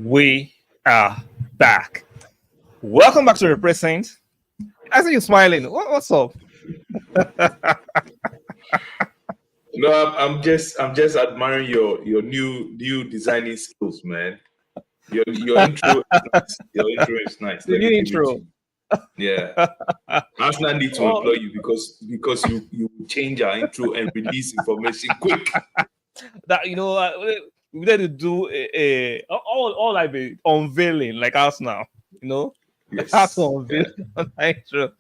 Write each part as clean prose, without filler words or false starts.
We are back. Welcome back to Represent. I see you smiling. What's up? No, I'm just admiring your new designing skills, man. Your intro is nice. Your intro is nice. The Let new me give it to intro. you. Yeah. Arsenal need to Oh, employ you because you change our intro and release information quick. that we need to do all like the unveiling like us now. You know, how to Yes. unveil Yeah. an intro.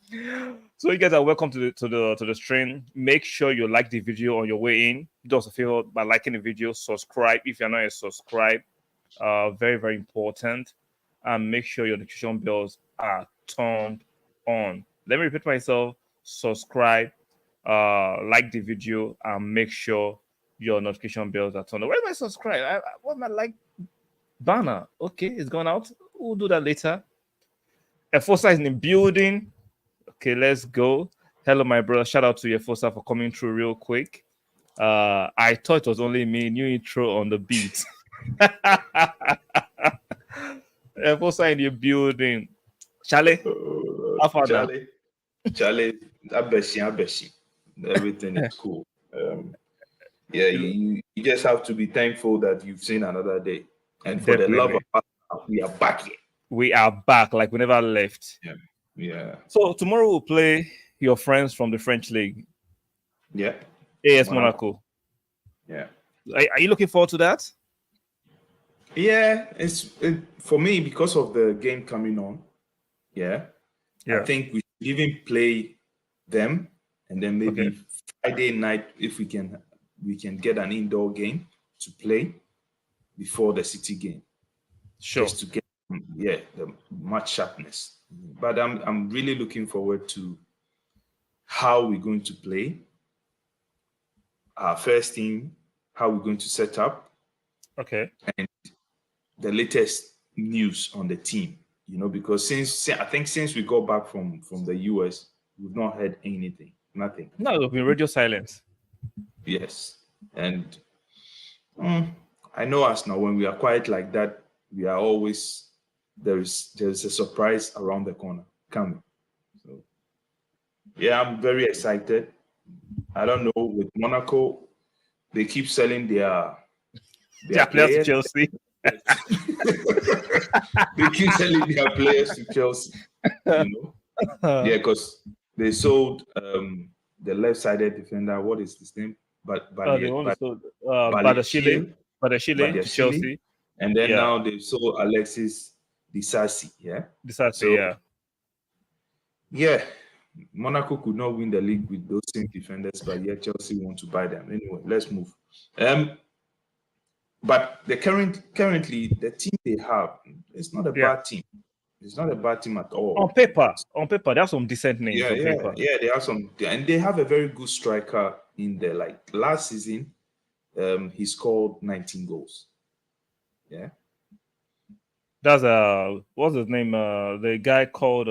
So you guys are welcome to the stream. Make sure you like the video on your way in. Do us a favor by liking the video. Subscribe if you're not a subscribe. Very very important. And make sure your notification bells are turned on. Let me repeat myself. Subscribe, like the video, and make sure your notification bells are turned on. Where's my subscribe? What my like banner? Okay, it's gone out. We'll do that later. Efosa is in the building. Okay, let's go. Hello, my brother. Shout out to Efosa for coming through real quick. I thought it was only me. New intro on the beat. Efosa in the building. Charlie, how far now? Charlie, Abeshi. Everything is cool. Yeah, you just have to be thankful that you've seen another day. And for the love of Definitely. us, we are back here. We are back like we never left. Yeah. So tomorrow we'll play your friends from the French league, Yeah. AS Monaco. Monaco. Yeah. Are you looking forward to that? Yeah, for me because of the game coming on. Yeah. I think we should even play them, and then maybe Friday night if we can get an indoor game to play before the City game. Sure. Just to get the match sharpness. But I'm really looking forward to how we're going to play our first team, how we're going to set up, Okay. and the latest news on the team. Because since we got back from the US, we've not heard anything, nothing. No, it'll be radio silence. Yes, and I know us now. When we are quiet like that, we are always there's a surprise around the corner coming. So yeah, I'm very excited. I don't know, with Monaco, they keep selling their players to players. Chelsea. They keep selling their players to Chelsea. Yeah, because they sold the left-sided defender. What is his name? They only sold Badashile to Chelsea. And then now they've sold Alexis Disasi. Yeah, Monaco could not win the league with those same defenders, but yet Chelsea want to buy them. Anyway, let's move. But currently the team they have, it's not a bad team. It's not a bad team at all. On paper, they have some decent names. Yeah, they have some, and they have a very good striker in there. Like last season, he scored 19 goals. Yeah. That's what's his name? The guy called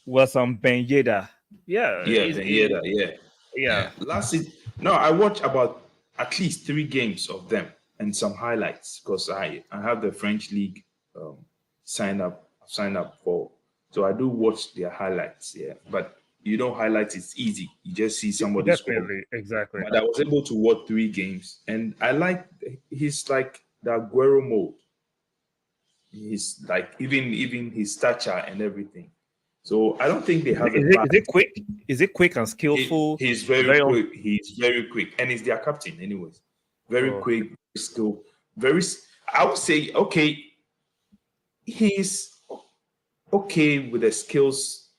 Ben Yedder. Yeah. Last season, no, I watched about at least 3 games of them and some highlights because I have the French league signed up for, so I do watch their highlights. Yeah, but highlights, it's easy. You just see somebody score. Exactly. But I was able to watch 3 games, and I like he's like the Aguero mode. He's like even his stature and everything. So I don't think they have. Is it quick? Is it quick and skillful? He's very quick. He's very quick, and he's their captain, anyways. Very quick, skill. I would say, okay, he's okay with the skills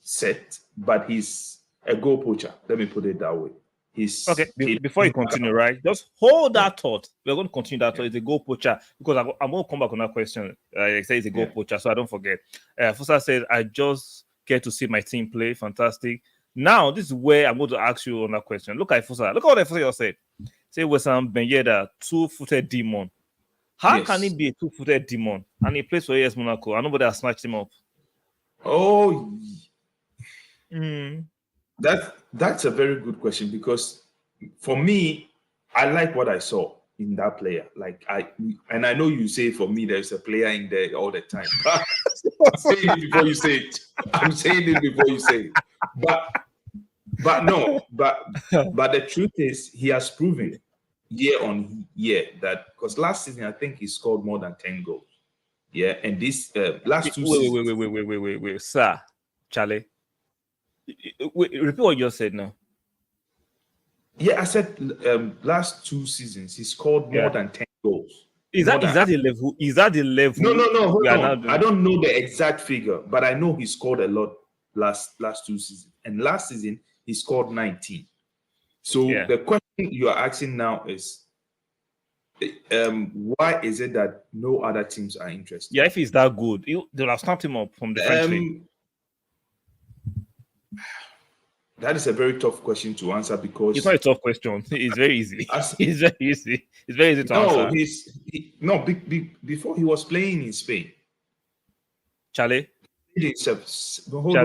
set, but he's a goal poacher. Let me put it that way. Before you continue, right? Just hold that thought. We're going to continue that thought. It's a goal poacher because I'm going to come back on that question. I say it's a goal poacher, so I don't forget. Fosa says, I just get to see my team play. Fantastic. Now, this is where I'm going to ask you on that question. Look at Fosa. Look at what Fosa said. Say Wesam Ben Yedder, 2-footed demon. How can he be a 2-footed demon? And he plays for AS Monaco and nobody has snatched him up. Oh, that's a very good question because for me, I like what I saw. in that player. Like I know you say for me there's a player in there all the time. I'm saying it before you say it. I'm saying it before you say it. But the truth is he has proven year on year that because last season I think he scored more than 10 goals. Yeah, and this last two seasons. Wait, sir, Charlie. Repeat what you just said now. Yeah, I said last 2 seasons he scored more than 10 goals. Is that the level? Is that the level? No. Hold on. I don't know the exact figure, but I know he scored a lot last 2 seasons. And last season he scored 19. So the question you are asking now is, why is it that no other teams are interested? Yeah, if he's that good, they'll have snapped him up from the French league. That is a very tough question to answer because it's not a tough question. It's very easy. It's very easy. It's very easy to answer. Before he was playing in Spain. Charlie. Hold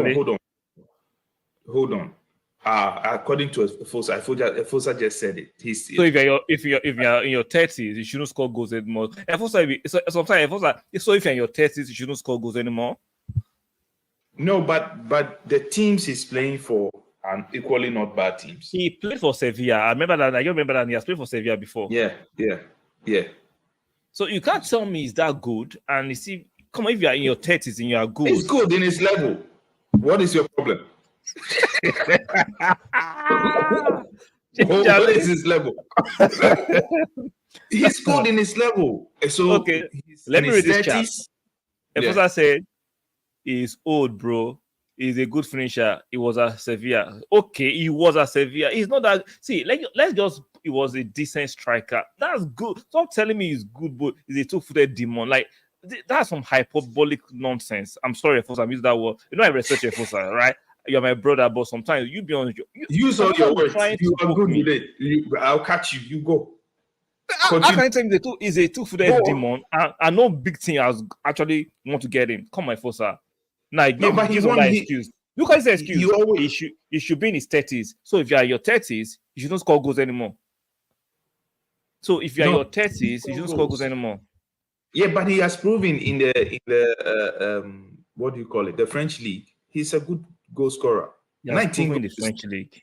on. According to Efosa just said it. So if you're in your 30s, you shouldn't score goals anymore. So if you're in your 30s, you shouldn't score goals anymore. No, but the teams he's playing for are equally not bad teams. He played for Sevilla. I remember that he has played for Sevilla before. Yeah. So you can't tell me he's that good. And you see, come on, if you are in your 30s and you are good. He's good in his level. What is your problem? What is his level? He's good in his level. So okay, let me read this chat. Efosa said he's old, bro. He's a good finisher. He was at Sevilla. Okay, he was at Sevilla. He's not that. See, let's just. He was a decent striker. That's good. Stop telling me he's good, but he's a two-footed demon. Like that's some hyperbolic nonsense. I'm sorry, Efosa. I used that word. You know I respect Efosa, right? You're my brother, but sometimes you be on. Use all your words. You are good with it. I'll catch you. You go. How can I tell him he's a two-footed demon? And no big team has actually want to get him. Come on, Efosa. Now, give him that excuse. Look at his excuse. He should be in his 30s. So if you're in your 30s, you shouldn't score goals anymore. So if you're in your 30s, you shouldn't score goals anymore. Yeah, but he has proven in the what do you call it? The French league. He's a good goal scorer. 19 in the French league.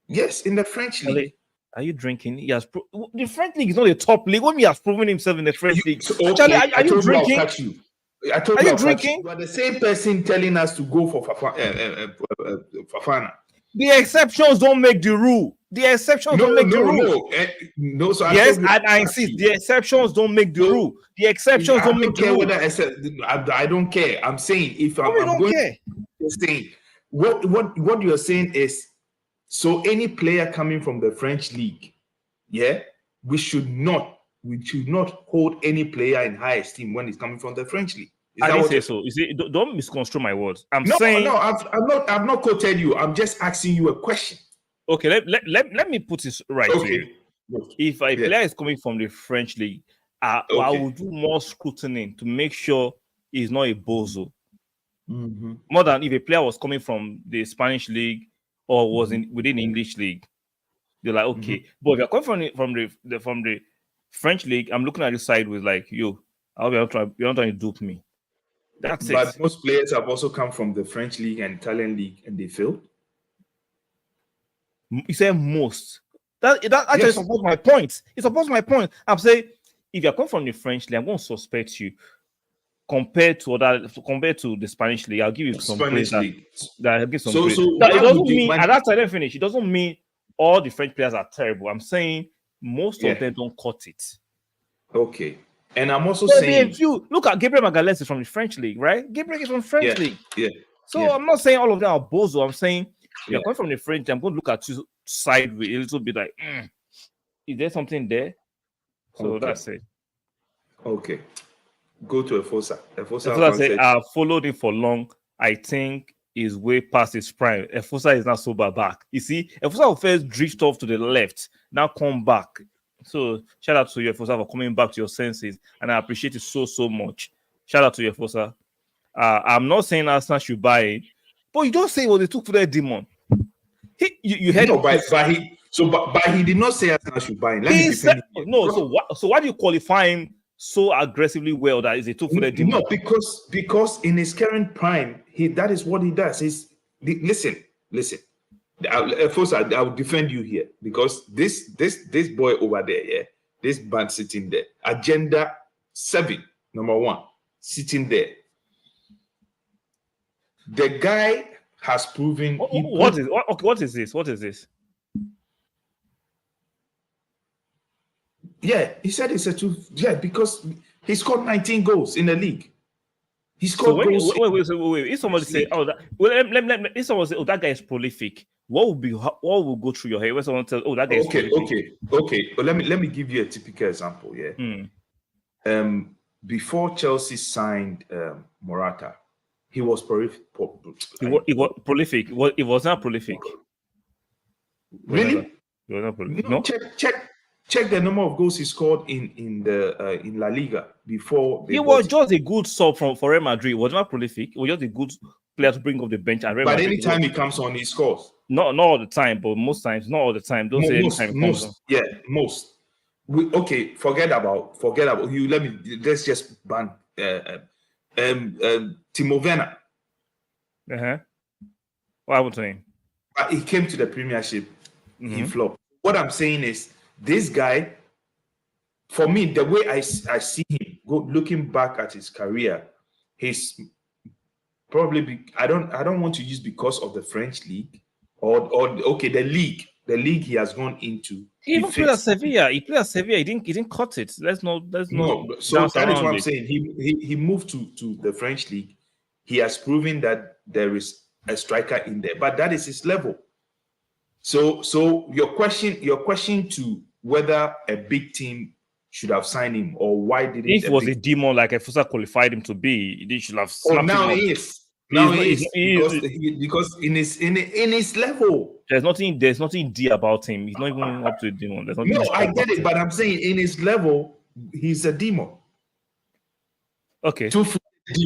Yes, in the French league. Are you drinking? The French league is not a top league. When he has proven himself in the French league. Actually, are you drinking? I told you drinking? You are the same person telling us to go for Fafana. The exceptions don't make the rule. The exceptions don't make the rule. No. So yes, and I insist. The exceptions don't make the rule. The exceptions don't make the rule. I don't care. I'm saying if I'm going to say what you're saying is so any player coming from the French league, we should not hold any player in high esteem when he's coming from the French league. I didn't say so. You see, don't misconstrue my words. I've not quoted you. I'm just asking you a question. Okay, let me put this right to you. If a player is coming from the French league, I will do more scrutiny to make sure he's not a bozo. Mm-hmm. More than if a player was coming from the Spanish league or was within the English league. They're like, okay. But if you're coming from the French league, I'm looking at you sideways like, yo, you're not trying to dupe me. That's it. But most players have also come from the French league and Italian league and they failed. You say most. That actually supports my point. It supports my point. I'm saying if you're coming from the French league, I'm going to suspect you compared to the Spanish league. I'll give you some praise. It doesn't mean at that time finish. It doesn't mean all the French players are terrible. I'm saying most of them don't cut it. Okay. And I'm also saying, if you look at Gabriel Magalhaes is from the French league, right? Gabriel is from the French league. Yeah. So I'm not saying all of them are bozo. I'm saying you're coming from the French. I'm going to look at you sideways a little bit like, is there something there? So that's it. Okay. Go to Efosa. Efosa said, I followed him for long. I think he's way past his prime. Efosa is not sober back. You see, Efosa will first drift off to the left, now come back. So shout out to you, Efosa, for coming back to your senses, and I appreciate it so much. Shout out to you, Efosa. I'm not saying Arsenal should buy it, but you don't say what they took for their demon. You heard So, but he did not say Arsenal should buy him. Let me He defend said him here. no. So what? So why do you qualify him so aggressively well that is a two-footed demon? No, because in his current prime, that is what he does. Listen. First, I'll defend you here because this boy over there, yeah, this band sitting there, Agenda 7, number 1, sitting there. The guy has proven. What is this? What is this? Yeah, he said it's a two. Yeah, because he scored 19 goals in the league. He scored goals. Wait. If somebody say, "Oh, if someone say, oh, that guy is prolific," what will go through your head when someone tells, "Oh, that guy is prolific"? Okay. Well, let me give you a typical example. Yeah. Before Chelsea signed Morata, he was prolific. It was prolific. It was not prolific. Really? It was not prolific. No. Check the number of goals he scored in La Liga before. He was just a good sub for Real Madrid. It was not prolific. It was just a good player to bring off the bench. And Real but Madrid, anytime he comes on, he scores. Not all the time, but most times. Not all the time. Don't say anytime he comes on. Yeah, most. Forget about you. Let's just ban Timo Werner. What happened to him? He came to the Premiership. He flopped. What I'm saying is, this guy, for me, the way I see him, looking back at his career, he's probably I don't want to use because of the French league or the league he has gone into. He even played at Sevilla. He played at Sevilla. He didn't cut it. No. So that is what I'm saying. He moved to the French league. He has proven that there is a striker in there, but that is his level. So your question to whether a big team should have signed him or why didn't if it was a demon like Efusa qualified him to be, they should have. Now he is. Now he is because in his level. There's nothing D about him. He's not even up to a demon. No, I get it, but I'm saying in his level, he's a demon. Okay,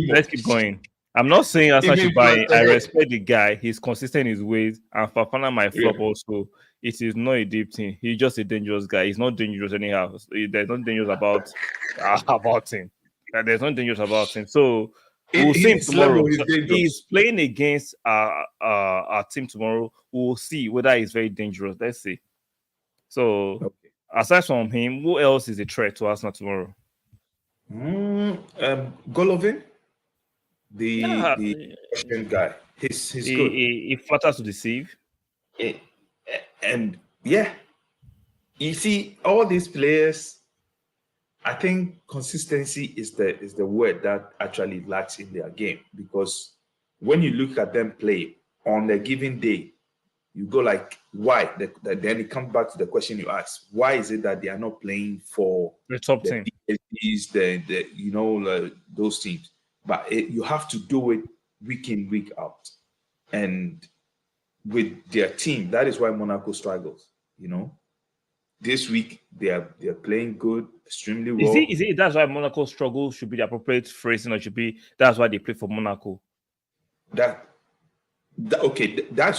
let's keep going. I'm not saying Arsenal should buy. I respect the guy. He's consistent in his ways, and Fafana might flop also. It is not a deep thing. He's just a dangerous guy. He's not dangerous anyhow. There's nothing dangerous about him. There's nothing dangerous about him. So we'll see him tomorrow. He's playing against our team tomorrow. We'll see whether he's very dangerous. Let's see. So aside from him, who else is a threat to Arsenal tomorrow? Golovin. The Russian guy. He's good. He flatters to deceive. And yeah, you see, all these players, I think consistency is the word that actually lacks in their game, because when you look at them play on a given day, you go like, why? Then it comes back to the question you asked: why is it that they are not playing for the top team? Those teams. But you have to do it week in, week out. And with their team, that is why Monaco struggles. This week they are playing good, extremely well. Is it that's why Monaco struggles should be the appropriate phrasing, or should be that's why they play for Monaco? That's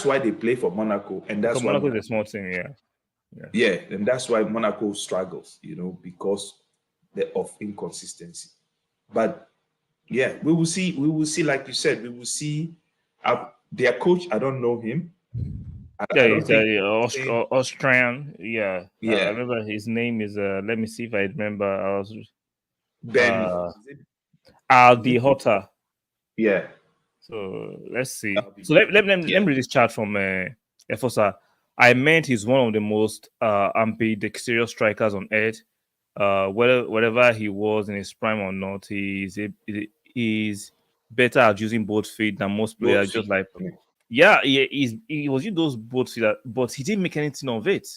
why they play for Monaco, and that's why Monaco is a small team, yeah, and that's why Monaco struggles, because of inconsistency. But yeah, we will see. We will see, like you said, we will see. Their coach, I don't know him. He's Austrian. Yeah. I remember his name is. Let me see if I remember. Ben Aldi Hotta. Yeah. So let's see. So let me read this chart from Efosa. I meant he's one of the most ambidextrous strikers on earth. Whatever he was in his prime or not, he's better at using both feet than most players. He was using those both feet, but he didn't make anything of it.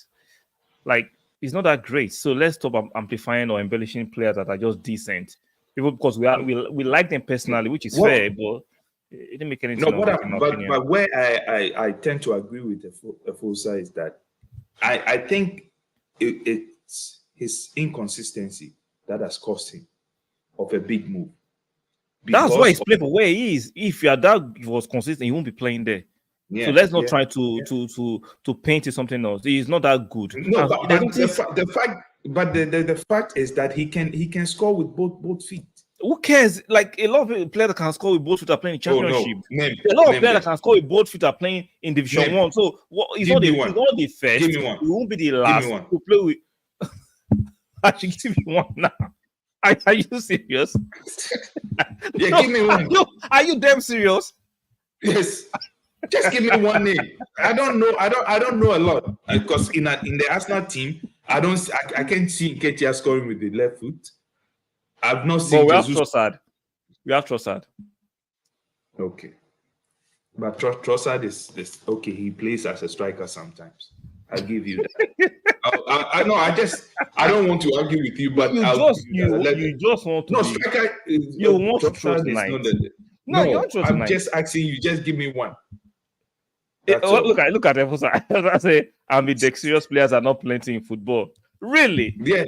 Like, he's not that great. So let's stop amplifying or embellishing players that are just decent. People, because we like them personally, which is fair, but it didn't make anything of it. But where I tend to agree with Efosa is that I think it's his inconsistency that has cost him of a big move. That's why he's playing for where he is. If that was consistent, he won't be playing there. So let's not try to paint it something else. He's not that good. No, but the fact is that he can score with both feet. Who cares? Like a lot of players that can score with both feet are playing in championship. A lot of players that can score with both feet are playing in Division 1. So he's not the first. He won't be the last to play with. I should give you one now. Are you serious? Yeah, no, give me one. Are you damn serious? Yes. Just give me one name. I don't know a lot because in the Arsenal team, I can't see Nketiah scoring with the left foot. I've not seen. But we have Trossard. Okay, but Trossard is okay. He plays as a striker sometimes. I'll give you that. I don't want to argue with you, but you just want to. No, striker. You want to throw tonight. No, I'm just asking you. Just give me one. Look at it. I say ambidextrous players are not plenty in football. Really? Yeah.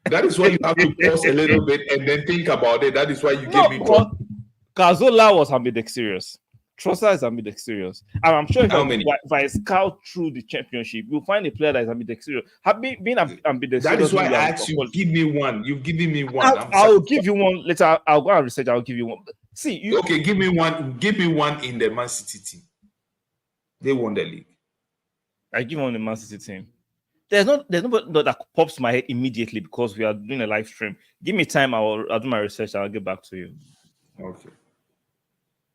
That is why you have to pause a little bit and then think about it. That is why you gave me one. Cazola was ambidextrous. Trossard is ambidextrous. And I'm sure if I scout through the championship, you'll find a player that is ambidextrous. Being ambidextrous. That is why I asked you, give me one. You've given me one. I'll give you one later. I'll go and research. I'll give you one. See, okay, give me one. Give me one in the Man City team. They won the league. I give one in the Man City team. There's nobody that pops my head immediately because we are doing a live stream. Give me time. I'll do my research. And I'll get back to you.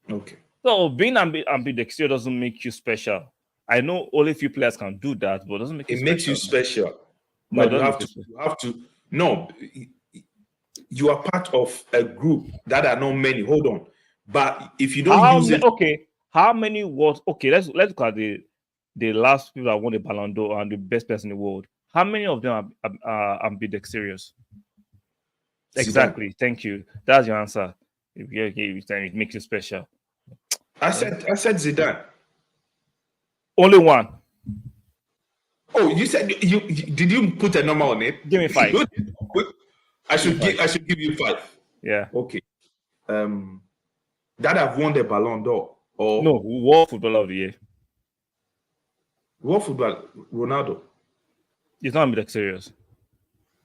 Okay. So being ambidextrous doesn't make you special. I know only a few players can do that, but it doesn't make you special. It makes you special. But you have to. No, you are part of a group that are not many. Hold on. But if you don't use it, okay. How many was okay? Let's look at the last people that won the Ballon d'Or and the best person in the world. How many of them are ambidextrous? Exactly. Thank you. That's your answer. It makes you special. I said Zidane. Only one. Oh, you said did you put a number on it? Give me 5. I should give you 5. Yeah. Okay. That have won the Ballon d'Or. Or no, World Footballer of the Year. World Football, Ronaldo. He's not ambidextrous.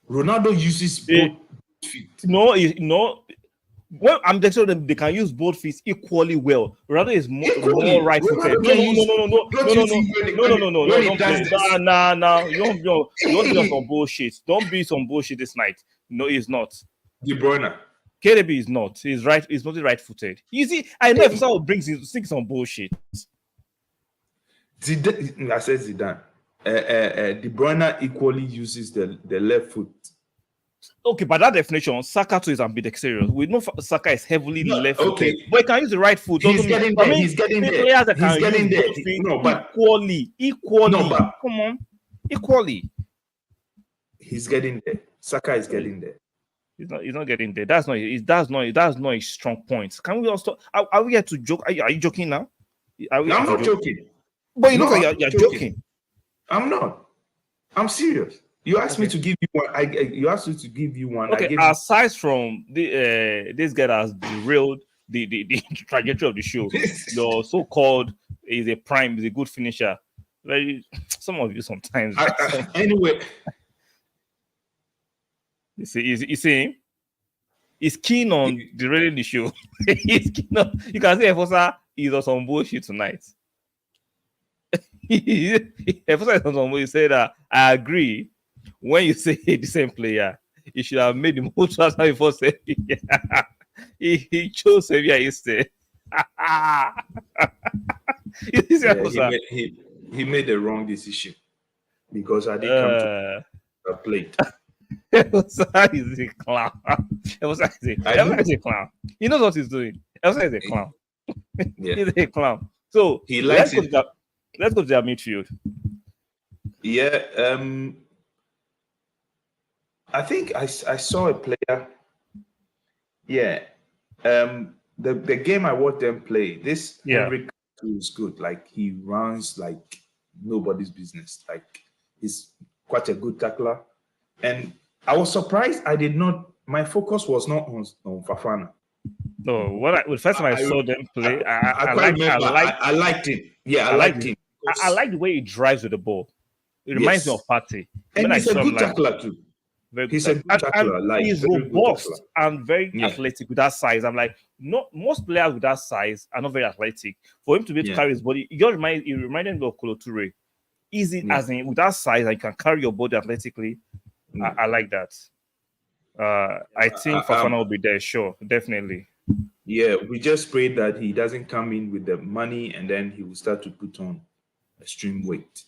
Ronaldo uses both feet. No. Well, ambidextrous, they can use both feet equally well. Ronaldo is more right-footed. No. Nah. You don't be some bullshit. Don't be some bullshit this night. No, he's not. De Bruyne. KDB is not. He's right. He's not right-footed. You see, I know if someone brings some bullshit. Zidane, I said Zidane. De Bruyne equally uses the left foot. Okay, by that definition, Saka too is ambidextrous. We know Saka is heavily left-footed, okay, but he can use the right foot. He's getting there. He's getting there. Players that he's can getting use there. feet No, but equally. No, but come on, equally. He's getting there. Saka is getting there. He's not getting there. That's not his strong point. Can we also? Are we here to joke? Are you joking now? I'm not joking. But you look like you're joking. I'm not. I'm serious. You asked me to give you one. You asked me to give you one. Okay. Aside from this guy has derailed the trajectory of the show, your so-called is a good finisher. Some of you sometimes. Anyway. You see him? He's keen on derailing the show. He's keen on. You can see Efosa is on some bullshit tonight. Efosa is on some bullshit. He said that I agree. When you say the same player, he should have made the most transfer before Sevilla. He chose Sevilla instead. He made the wrong decision because I didn't come to a plate. Efosa is a clown. Efosa is a clown. He knows what he's doing. Efosa is a clown. Yeah. He's a clown. So he likes it. Let's go to their midfield. Yeah. I think I saw a player. Yeah. The game I watched them play, this Henry is good. Like he runs like nobody's business. Like he's quite a good tackler. And I was surprised my focus was not on Fafana. No, the first time I saw them play, I liked him. Yeah, I I like liked the, him. I like the way he drives with the ball. It reminds me Yes, of Partey. When and I he's a saw him, good like, tackler too. very good He's a tackle. good And tackler, like he's very good tackler. robust and very Yeah, athletic with that size. I'm like, not most players with that size are not very athletic. For him to be able to yeah, carry his body, he reminded me of Kolo Toure. Easy yeah, as in with that size, and you can carry your body athletically. yeah. I like that. I think Fafana will be there, sure, definitely. Yeah, we just pray that he doesn't come in with the money and then he will start to put on extreme weight.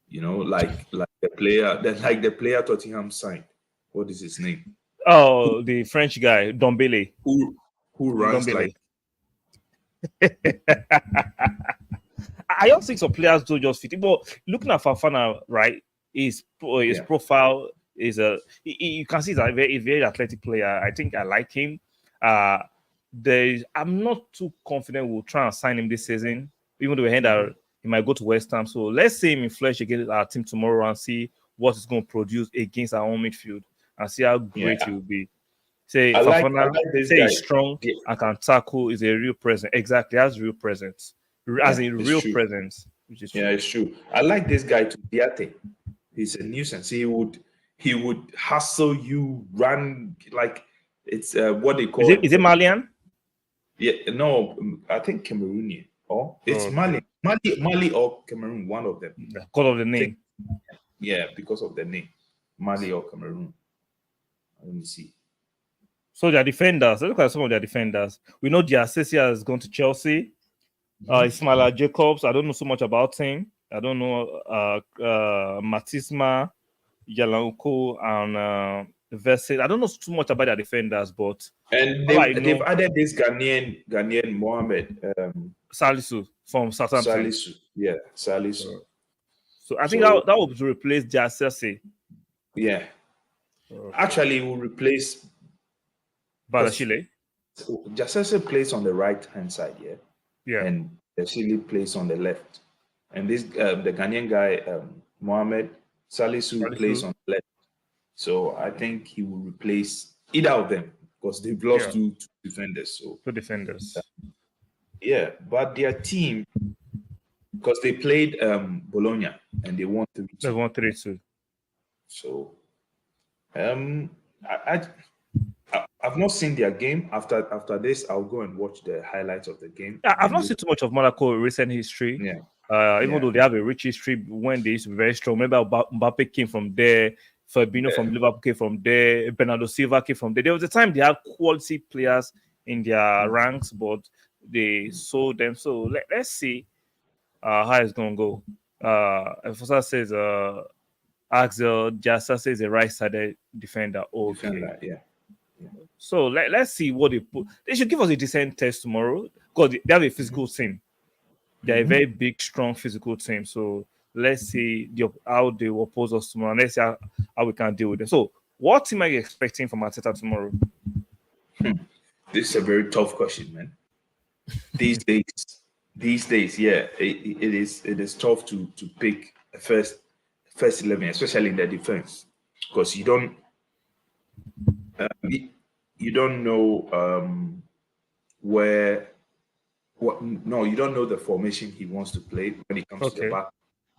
You know, like the player Tottenham signed. What is his name? Oh, the French guy, Dombele. Who who runs Dombele. like I don't think some players do just fit. But looking at Fafana, right, his yeah. profile is you can see he's a very athletic player. I think I like him. Uh I'm not too confident we'll try and sign him this season, even though we heard that he might go to West Ham. So let's see him in flesh against our team tomorrow and see what he's going to produce against our own midfield and see how Yeah, great he will be. Say I Fafana, like this say guy. he's strong Yeah, and can tackle, is a real presence. Exactly, has real presence. As yeah, in it's real true. presence, which is Yeah, true. it's true. I like this guy to Diate. He's a nuisance. He would hustle you, run like it's what they Is call it Malian? yeah, no, I think Cameroonian. Or it's Okay. Mali or Cameroon, one of them. Because of the I think name. yeah, because of the name. Mali or Cameroon. Let me see. So their defenders, let's look at some of their defenders. We know Diasesia has gone to Chelsea. Ismaila Jacobs, I don't know so much about him. I don't know Matisma, Yalanko, and Verse. I don't know too much about their defenders, but And all I they've know, added this Ghanaian Mohamed Salisu from Southampton. Salisu. Yeah, Salisu. So I think So that will to replace Diasese. yeah, Okay. actually, we'll replace because Badashile. Jasese plays on the right hand side, yeah, Yeah. and Basili plays on the left. And this the Ghanaian guy Mohamed Salisu plays Salisu. on the left. So I think he will replace either of them because they've lost Yeah. two defenders. So Two defenders. yeah, but their team because they played Bologna and they won They 3-2. want 3-2. So um, I've not seen their game. After this, I'll go and watch the highlights of the game I've and not look. seen too much of Monaco recent history. Yeah, Even yeah, though they have a rich history when they used to be very strong. Remember, Mbappe came from there, Fabinho yeah. from Liverpool came from there, Bernardo Silva came from there. There was a time they had quality players in their ranks, but they sold them. So let's see how it's going to go. Fosa says, Axel Jassa says a right-sided defender. Okay. Defender. Yeah, yeah. So let's see what they put. They should give us a decent test tomorrow because they have a physical team. They're a very big, strong physical team. So let's see how they will oppose us tomorrow. And let's see how we can deal with them. So, what team are you expecting from Arteta tomorrow? This is a very tough question, man. These days, yeah, it is tough to pick a first 11, especially in the defense, because you don't know where what no you don't know the formation he wants to play when it comes to the Okay.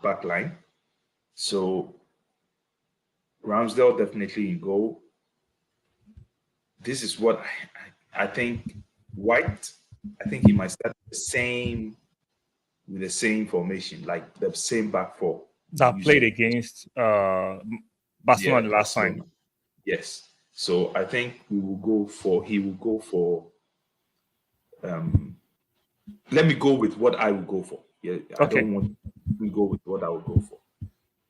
back line. So Ramsdale definitely in goal. This is what I think. White, I think he might start with the same formation, like the same back four That played using. against Yeah, Barcelona the last Barcelona. time. Yes. So I think he will go for let me go with what I will go for. Yeah, I Okay. don't want to go with what I will go for.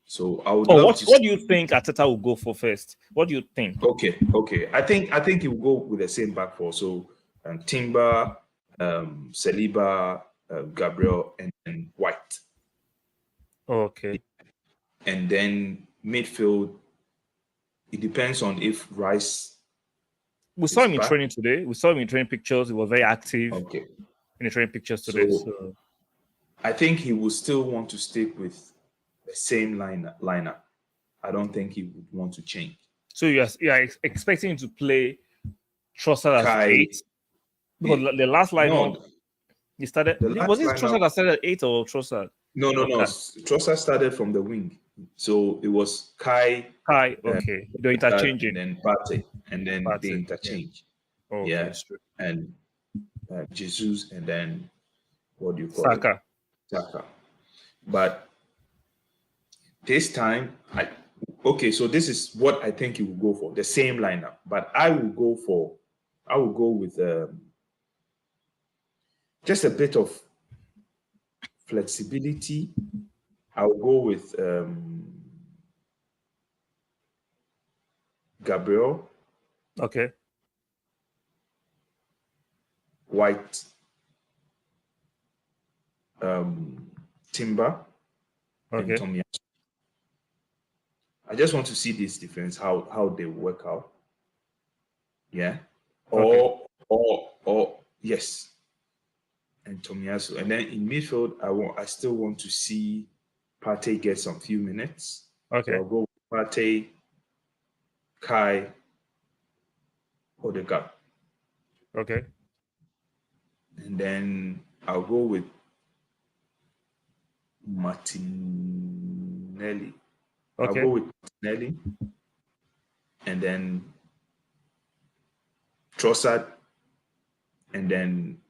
So I would Oh, love to what do you think Arteta will go for first? What do you think? okay. I think he will go with the same back four. So Timber, Saliba, Gabriel, and White. Okay. And then midfield, it depends on if Rice We saw is him in back. training today. We saw him in training pictures. He was very active Okay. in the training pictures today. So So I think he will still want to stick with the same lineup. I don't think he would want to change. So you're expecting him to play Trossard as Kai, eight because the last lineup no, He started. The last Was it lineup. Trossard that started at 8 or Trossard? No. Trossard started from the wing, so it was Kai, Okay. They're interchanging. and then Partey, and then they Partey, interchange. Okay, Yeah, it's true. and Jesus, and then what do you call it? Saka. Saka. But this time, so this is what I think you will go for, the same lineup. But I will go with just a bit of flexibility. I will go with Gabriel, Okay. White, Timber, and Okay. Tomiyasu. I just want to see this defense, how they work out. Yeah. Or yes. And Tomiyasu. And then in midfield, I still want to see Partey get some few minutes. Okay. So I'll go with Partey, Kai, Odegaard. Okay. And then I'll go with Martinelli. I'll Okay. go with Martinelli. And then Trossard. And then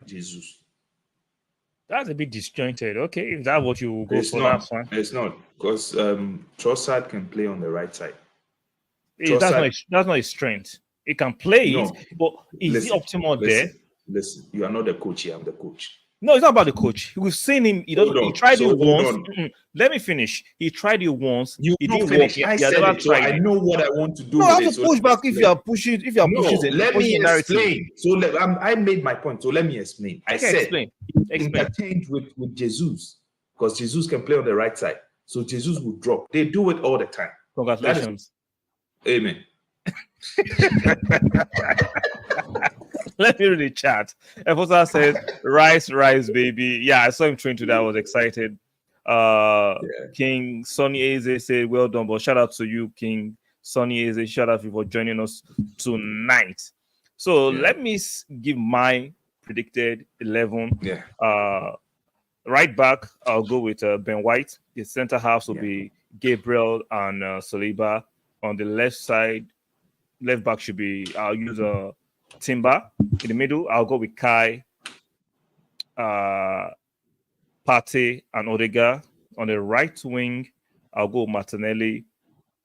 Jesus. That's a bit disjointed. Okay, if that's what you will go for, that's fine. It's not, because Trossard can play on the right side. That's not his strength. He can play it, but is he optimal there? Listen, you are not the coach here. I'm the coach. No, it's not about the coach. We've seen him. He tried it once. Let me finish. He tried it once. You didn't finish. work. I said it, so I know what I want to do. No, I have to push back if you are pushing. If you are pushing, let me explain. So I made my point. So let me explain. I said explain. Interchange with Jesus, because Jesus can play on the right side. So Jesus will drop. They do it all the time. Congratulations. Amen. Let me read the chat. Efosa says, rice, baby. Yeah, I saw him train today. I was excited. King Sonny Eze said, well done. But shout out to you, King Sonny Eze. Shout out to you for joining us tonight. So let me give my predicted 11. Right back, I'll go with Ben White. The center half will be Gabriel and Saliba. On the left side, left back should be, I'll use Timber. In the middle, I'll go with Kai, Partey, and Odegaard. On the right wing, I'll go with Martinelli.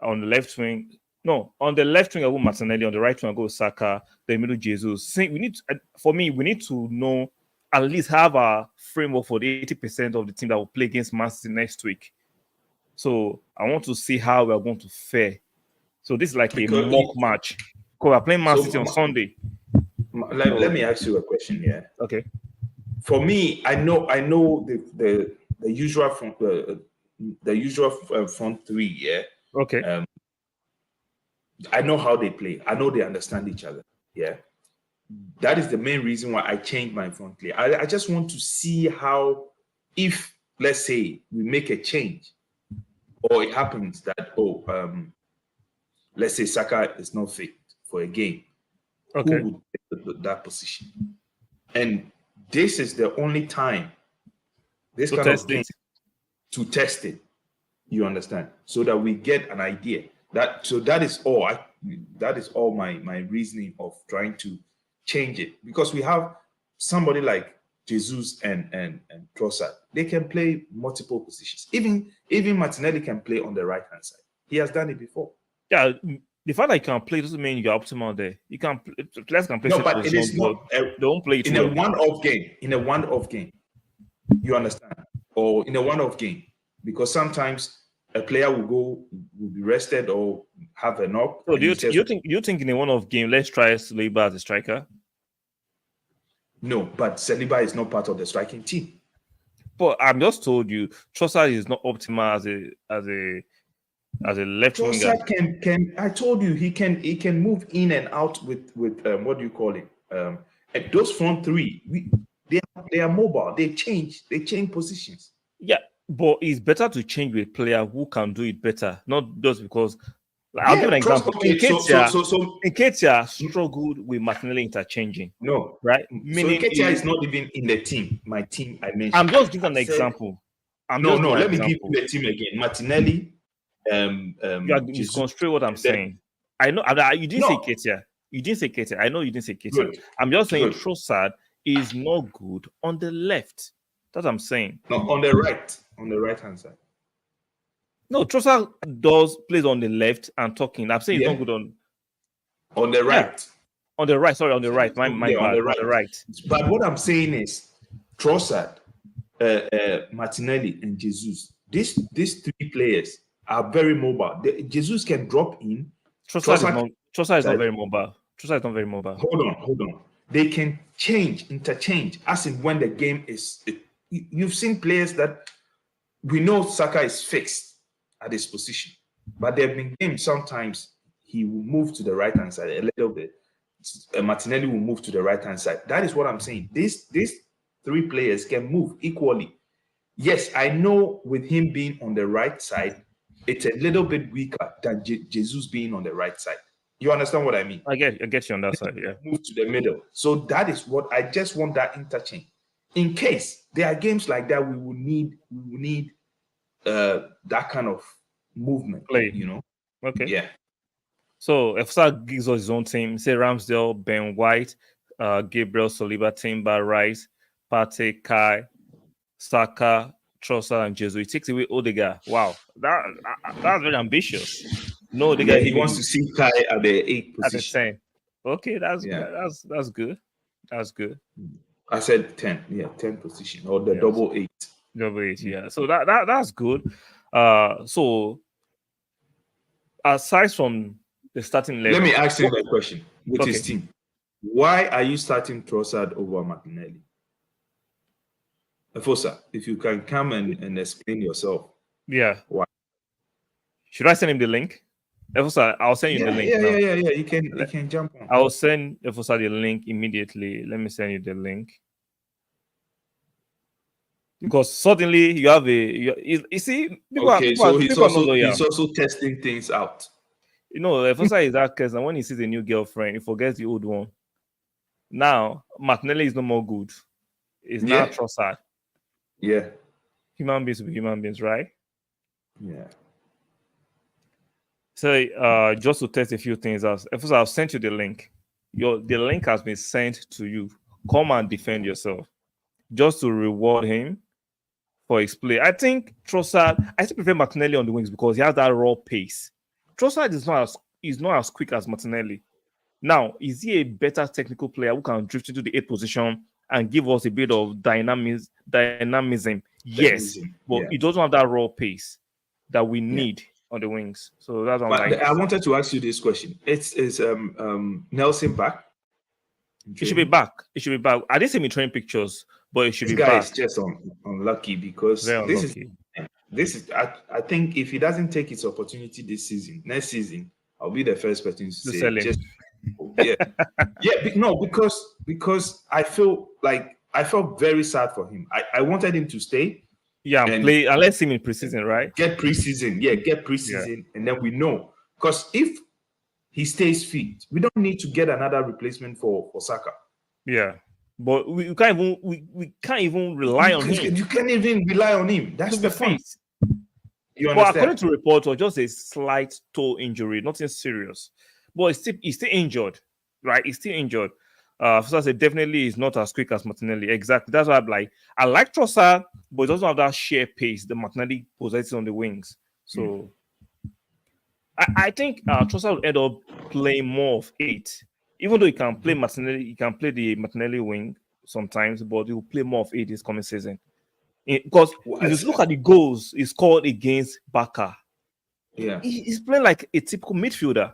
On the left wing, I'll go Martinelli. On the right wing, I'll go with Saka. The middle, Jesus. We need to know, at least have a framework for the 80% of the team that will play against Man City next week. So I want to see how we are going to fare. So this is like a mock match. Because we're playing Man City on Sunday. Let me ask you a question here. Okay. For me, I know the usual front front three. Yeah. Okay. I know how they play. I know they understand each other. Yeah. That is the main reason why I changed my front three. I just want to see how, if let's say we make a change, or it happens that let's say Saka is not fit for a game. Okay. Who would take that position? And this is the only time this kind of game to test it. You understand? So that we get an idea. That is all. That is all my reasoning of trying to change it, because we have somebody like Jesus and Trossard. They can play multiple positions. Even Martinelli can play on the right hand side. He has done it before. Yeah. The fact that you can play doesn't mean you're optimal there. You can players can play. No, but it is not. Don't play it in a one-off game. In a one-off game, you understand, or in a one-off game, because sometimes a player will be rested or have a knock. So do you think in a one-off game, let's try Saliba as a striker? No, but Saliba is not part of the striking team. But I'm just told you, Trossard is not optimal as a left winger. Trossard can. I told you he can move in and out with what do you call it? And those front three, they are mobile. They change positions. Yeah, but it's better to change with a player who can do it better, not just because Like, I'll give an example. Okay, Nketiah struggled with Martinelli interchanging. No, right? So Meaning, Nketiah is not even in the team. My team, I mentioned. I'm just giving I an said, example. No. Let me give you the team again. Martinelli. You are misconstruing what I'm saying. I know you didn't say Nketiah. You didn't say Nketiah. I know you didn't say Nketiah. I'm just saying Trossard is not good on the left. That's what I'm saying. No, on the right hand side. No, Trossard plays on the left and talking. I'm saying he's not good on the right. On the right, sorry, on the right. My bad. On the right. But what I'm saying is Trossard, Martinelli, and Jesus. These three players are very mobile. Jesus can drop in. Trossard is not very mobile. Trossard is not very mobile. Hold on. They can interchange, as in when the game is. You've seen players that we know Saka is fixed at his position, but there have been games sometimes he will move to the right hand side a little bit. Martinelli will move to the right hand side. That is what I'm saying. These three players can move equally. Yes, I know with him being on the right side, it's a little bit weaker than Jesus being on the right side. You understand what I mean? I get you on that side, yeah. Move to the middle. So that is what I just want, that interchange. In case there are games like that, we will need that kind of movement. Play. You know? Okay. Yeah. So if Saka gives us his own team, say Ramsdale, Ben White, Gabriel, Saliba, Timber, Rice, Partey, Kai, Saka, Trossard, and Jesus. He takes away Odegaard. Wow, that's very ambitious. No, Odegaard. He wants to see Kai at the 8th position. At the 10. Okay, that's good. That's good. I said 10. Yeah, 10 position or the double 8. Double 8. Yeah. So that's good. So aside from the starting level, let me ask you that question with his team. Why are you starting Trossard over Martinelli? Efosa, if you can come and explain yourself. Yeah. Why? Should I send him the link? Efosa, I'll send you the link. Yeah. You can jump on. I'll send Efosa the link immediately. Let me send you the link. Because suddenly you have you see, he's also testing things out. You know, Efosa is that case, and when he sees a new girlfriend, he forgets the old one. Now, Martinelli is no more good. It's now Trossard. Yeah. Human beings will be human beings, right? Yeah. So just to test a few things out, Efosa, I've sent you the link. The link has been sent to you. Come and defend yourself. Just to reward him for his play. I think Trossard, I still prefer Martinelli on the wings because he has that raw pace. Trossard is not as quick as Martinelli. Now, is he a better technical player who can drift into the 8th position and give us a bit of dynamism? Yes, but he doesn't have that raw pace that we need on the wings. So that's what I wanted to ask you this question. It's Nelson back? It should be back. I didn't see him in training pictures, but it should be back. This guy is just unlucky because this is I think if he doesn't take his opportunity this season, next season, I'll be the first person to say because I felt very sad for him. I wanted him to stay. Yeah, and play and let's see him in preseason, right? Get preseason, and then we know. Because if he stays fit, we don't need to get another replacement for Saka. Yeah, but we can't even rely on him. You can't even rely on him. That's the point. You understand? Well, according to reports, it was just a slight toe injury, nothing serious. But he's still injured, right? He's still injured. So I said definitely is not as quick as Martinelli. Exactly. That's why I'm like, I like Trossard, but he doesn't have that sheer pace that Martinelli possesses on the wings. So I think Trossard will end up playing more of 8. Even though he can play Martinelli, he can play the Martinelli wing sometimes, but he will play more of 8 this coming season. Because if you look at the goals he scored against Barca, he's playing like a typical midfielder.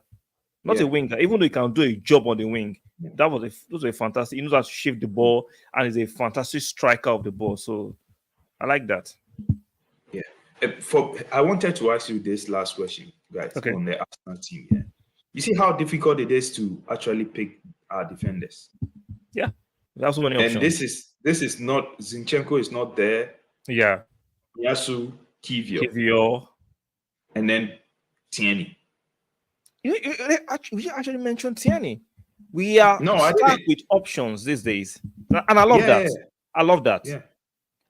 Not a winger, even though he can do a job on the wing. That was a fantastic. He knows how to shift the ball and is a fantastic striker of the ball. So I like that. Yeah. I wanted to ask you this last question, guys, on the Arsenal team. Yeah. You see how difficult it is to actually pick our defenders. Yeah. There's so many options. And this is not Zinchenko is not there. Yeah. Yasu, Kivior. And then Tierney. We actually mentioned Tierney. We are No, I stuck didn't. with options these days, and I love Yeah, that. yeah, I love that. yeah.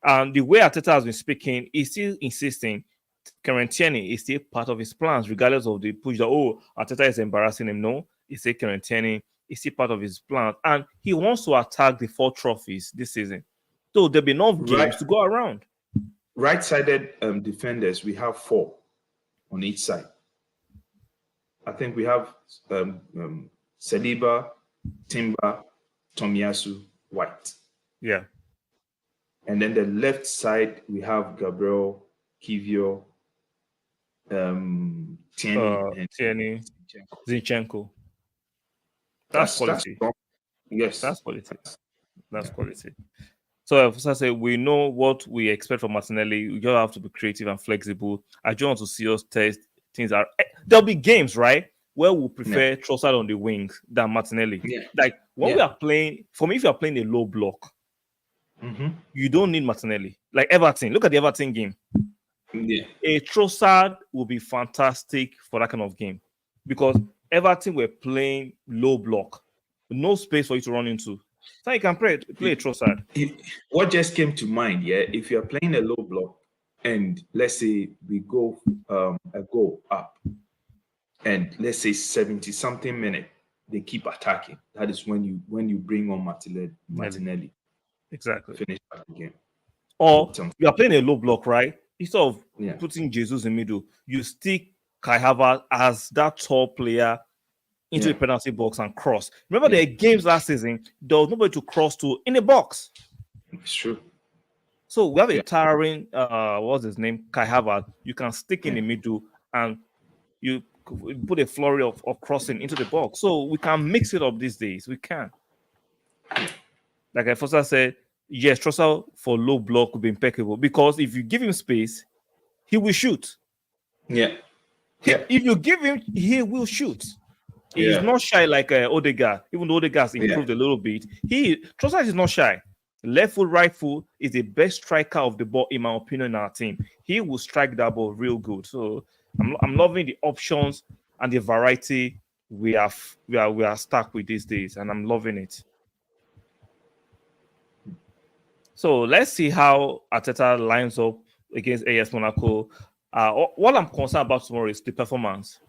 And the way Ateta has been speaking, he's still insisting Karen Tierney is still part of his plans, regardless of the push that Ateta is embarrassing him. No, he said Karen Tierney is still part of his plans, and he wants to attack the 4 trophies this season. So there'll be enough Right, games to go around. right-sided defenders. We have 4 on each side. I think we have Saliba, Timber, Tomiyasu, White. Yeah. And then the left side, we have Gabriel, Kivio, Tierney, and Tierney, Zinchenko. Zinchenko. That's That's quality. strong. Yes. That's quality. That's quality. So, as I say, we know what we expect from Martinelli. We just have to be creative and flexible. I just want to see us test things. There'll be games, right, where we Yeah. prefer Trossard on the wing than Martinelli. Yeah. Like when Yeah. we are playing, for me, if you are playing a low block, Mm-hmm. you don't need Martinelli. Like Everton, look at the Everton game. Yeah. A Trossard will be fantastic for that kind of game because Everton were playing low block, no space for you to run into. So you can play a Trossard. What just came to mind, yeah, if you're playing a low block and let's say we go a goal up and let's say 70 something minute, they keep attacking. That is when you bring on Martinelli. Exactly. Finish that game. Or you are playing a low block, right? Instead of Yeah. putting Jesus in the middle, you stick Kai Havertz as that tall player into the penalty box and cross. Remember the games last season, there was nobody to cross to in the box. It's true. So we have a towering, what's his name? Kai Havertz. You can stick in the middle and you put a flurry of crossing into the box. So we can mix it up these days. We can. Like I first said, yes, Trossard for low block would be impeccable because if you give him space, he will shoot. Yeah. If you give him, he will shoot. He's not shy like Odegaard. Even though Odegaard's improved a little bit, Trossard is not shy. Left foot, right foot is the best striker of the ball, in my opinion, in our team. He will strike that ball real good. So I'm loving the options and the variety we are stuck with these days, and I'm loving it. So let's see how Arteta lines up against AS Monaco. What I'm concerned about tomorrow is the performance.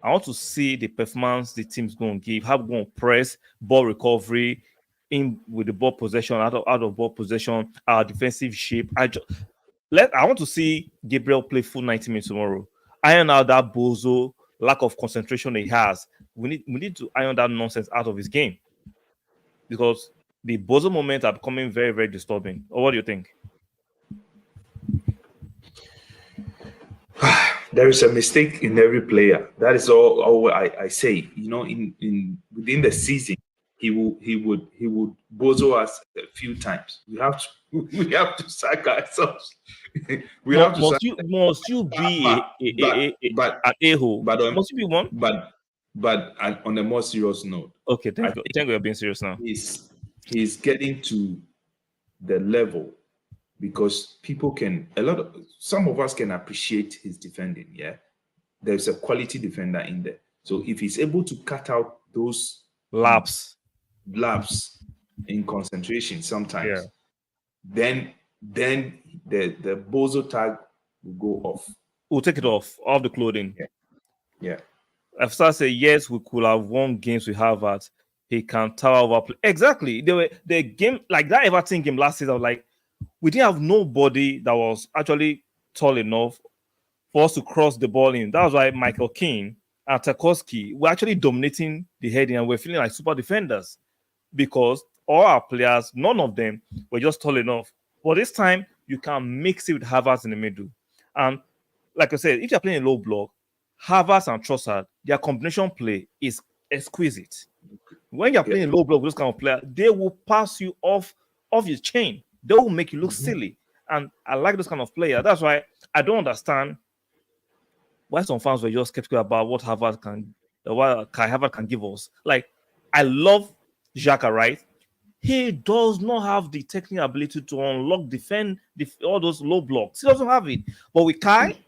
I want to see the performance the team's going to give, how we're going to press, ball recovery, in with the ball possession, out of ball possession, our defensive shape. I want to see Gabriel play full 90 minutes tomorrow. Iron out that bozo lack of concentration he has. We need to iron that nonsense out of his game because the bozo moments are becoming very, very disturbing. Or what do you think? There is a mistake in every player. That is all I say. You know, in within the season, he would bozo us a few times. We have to sack ourselves. Must you be an a-hole? Must you be one? But on a more serious note, okay, thank you. You're being serious now. He's getting to the level because some of us can appreciate his defending. Yeah, there's a quality defender in there. So if he's able to cut out those lapse in concentration sometimes, then the bozo tag will go off. We'll take it off the clothing. Yeah. After I say yes, we could have won games we have at. He can tower over play. Exactly. The game like that Everton game last season, like we didn't have nobody that was actually tall enough for us to cross the ball in. That was why Michael Keane and Tarkowski were actually dominating the heading and we're feeling like super defenders because all our players, none of them were just tall enough. But this time, you can mix it with Havertz in the middle. And like I said, if you're playing a low block, Havertz and Trossard, their combination play is exquisite. When you're playing a low block with this kind of player, they will pass you off your chain. They will make you look silly. And I like this kind of player. That's why I don't understand why some fans were just skeptical about what Kai Havertz can give us. Like, I love Xhaka, right? He does not have the technical ability to unlock, defend all those low blocks. He doesn't have it. But with Kai,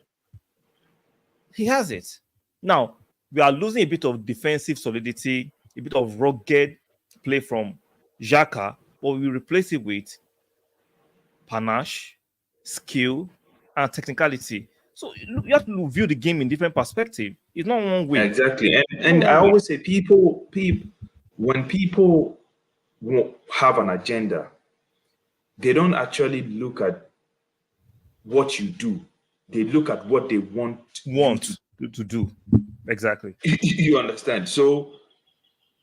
he has it. Now, we are losing a bit of defensive solidity, a bit of rugged play from Xhaka, but we replace it with panache, skill, and technicality. So you have to view the game in different perspective. It's not one way. Exactly. It's not And I one way. always say when people have an agenda, they don't actually look at what you do. They look at what they want you To do exactly. you understand? So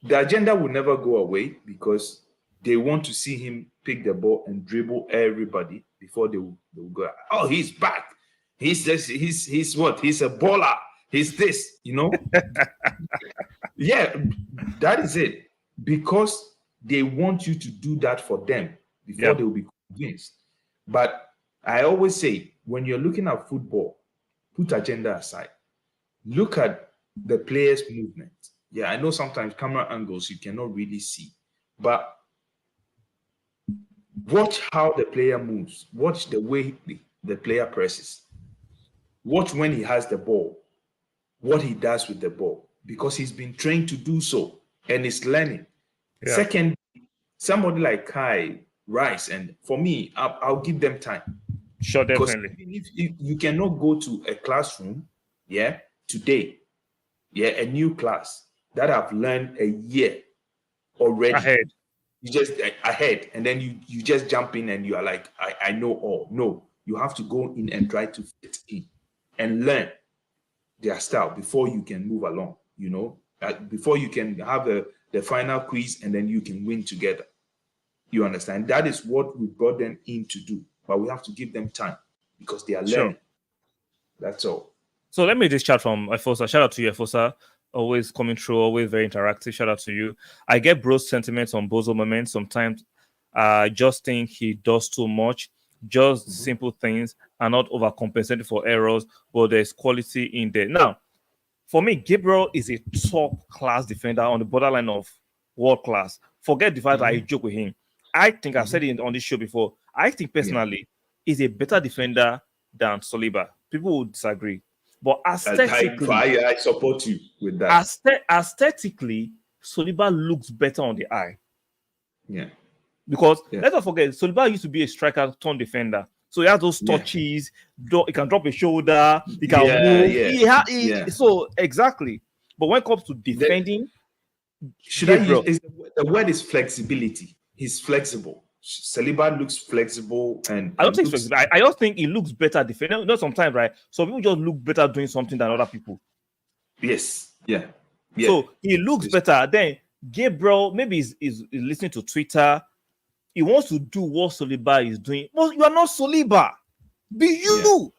the agenda will never go away because they want to see him pick the ball and dribble everybody before they will go. Oh, he's back. He's what? He's a baller. He's this, Yeah, that is it. Because they want you to do that for them before they will be convinced. But I always say, when you're looking at football, put agenda aside. Look at the players' movement. Yeah, I know sometimes camera angles you cannot really see, but watch how the player moves. Watch the way the player presses. Watch when he has the ball, what he does with the ball, because he's been trained to do so and is learning. Yeah. Second, somebody like Kai, Rice, and for me, I'll give them time. Sure, definitely. Because if you cannot go to a classroom, today, a new class that I've learned a year already. Ahead. You just ahead, and then you just jump in and you are like, I know all. No, you have to go in and try to fit in and learn their style before you can move along, before you can have the final quiz and then you can win together. You understand? That is what we brought them in to do, but we have to give them time because they are learning. Sure. That's all. So let me just chat from Efosa. Shout out to you, Efosa. Always coming through, always very interactive. Shout out to you. I get bro's sentiments on Bozo moments. Sometimes I just think he does too much. Just simple things and not overcompensating for errors, but there's quality in there. Now, for me, Gabriel is a top-class defender on the borderline of world-class. Forget the fact that I joke with him. I think I've said it on this show before. I think personally, he's a better defender than Saliba. People would disagree. But aesthetically, I support you with that. Aesthetically, Saliba looks better on the eye. Yeah. Because let's not forget, Saliba used to be a striker turn defender. So he has those touches, he can drop a shoulder, he can move. So exactly. But when it comes to defending, the word is flexibility. He's flexible. Saliba looks flexible and I don't think flexible. I just think he looks better defending. Not sometimes, right? So people just look better doing something than other people. Yes. Yeah. So he looks better. Then Gabriel maybe is listening to Twitter. He wants to do what Saliba is doing. Well, you are not Saliba. Be you.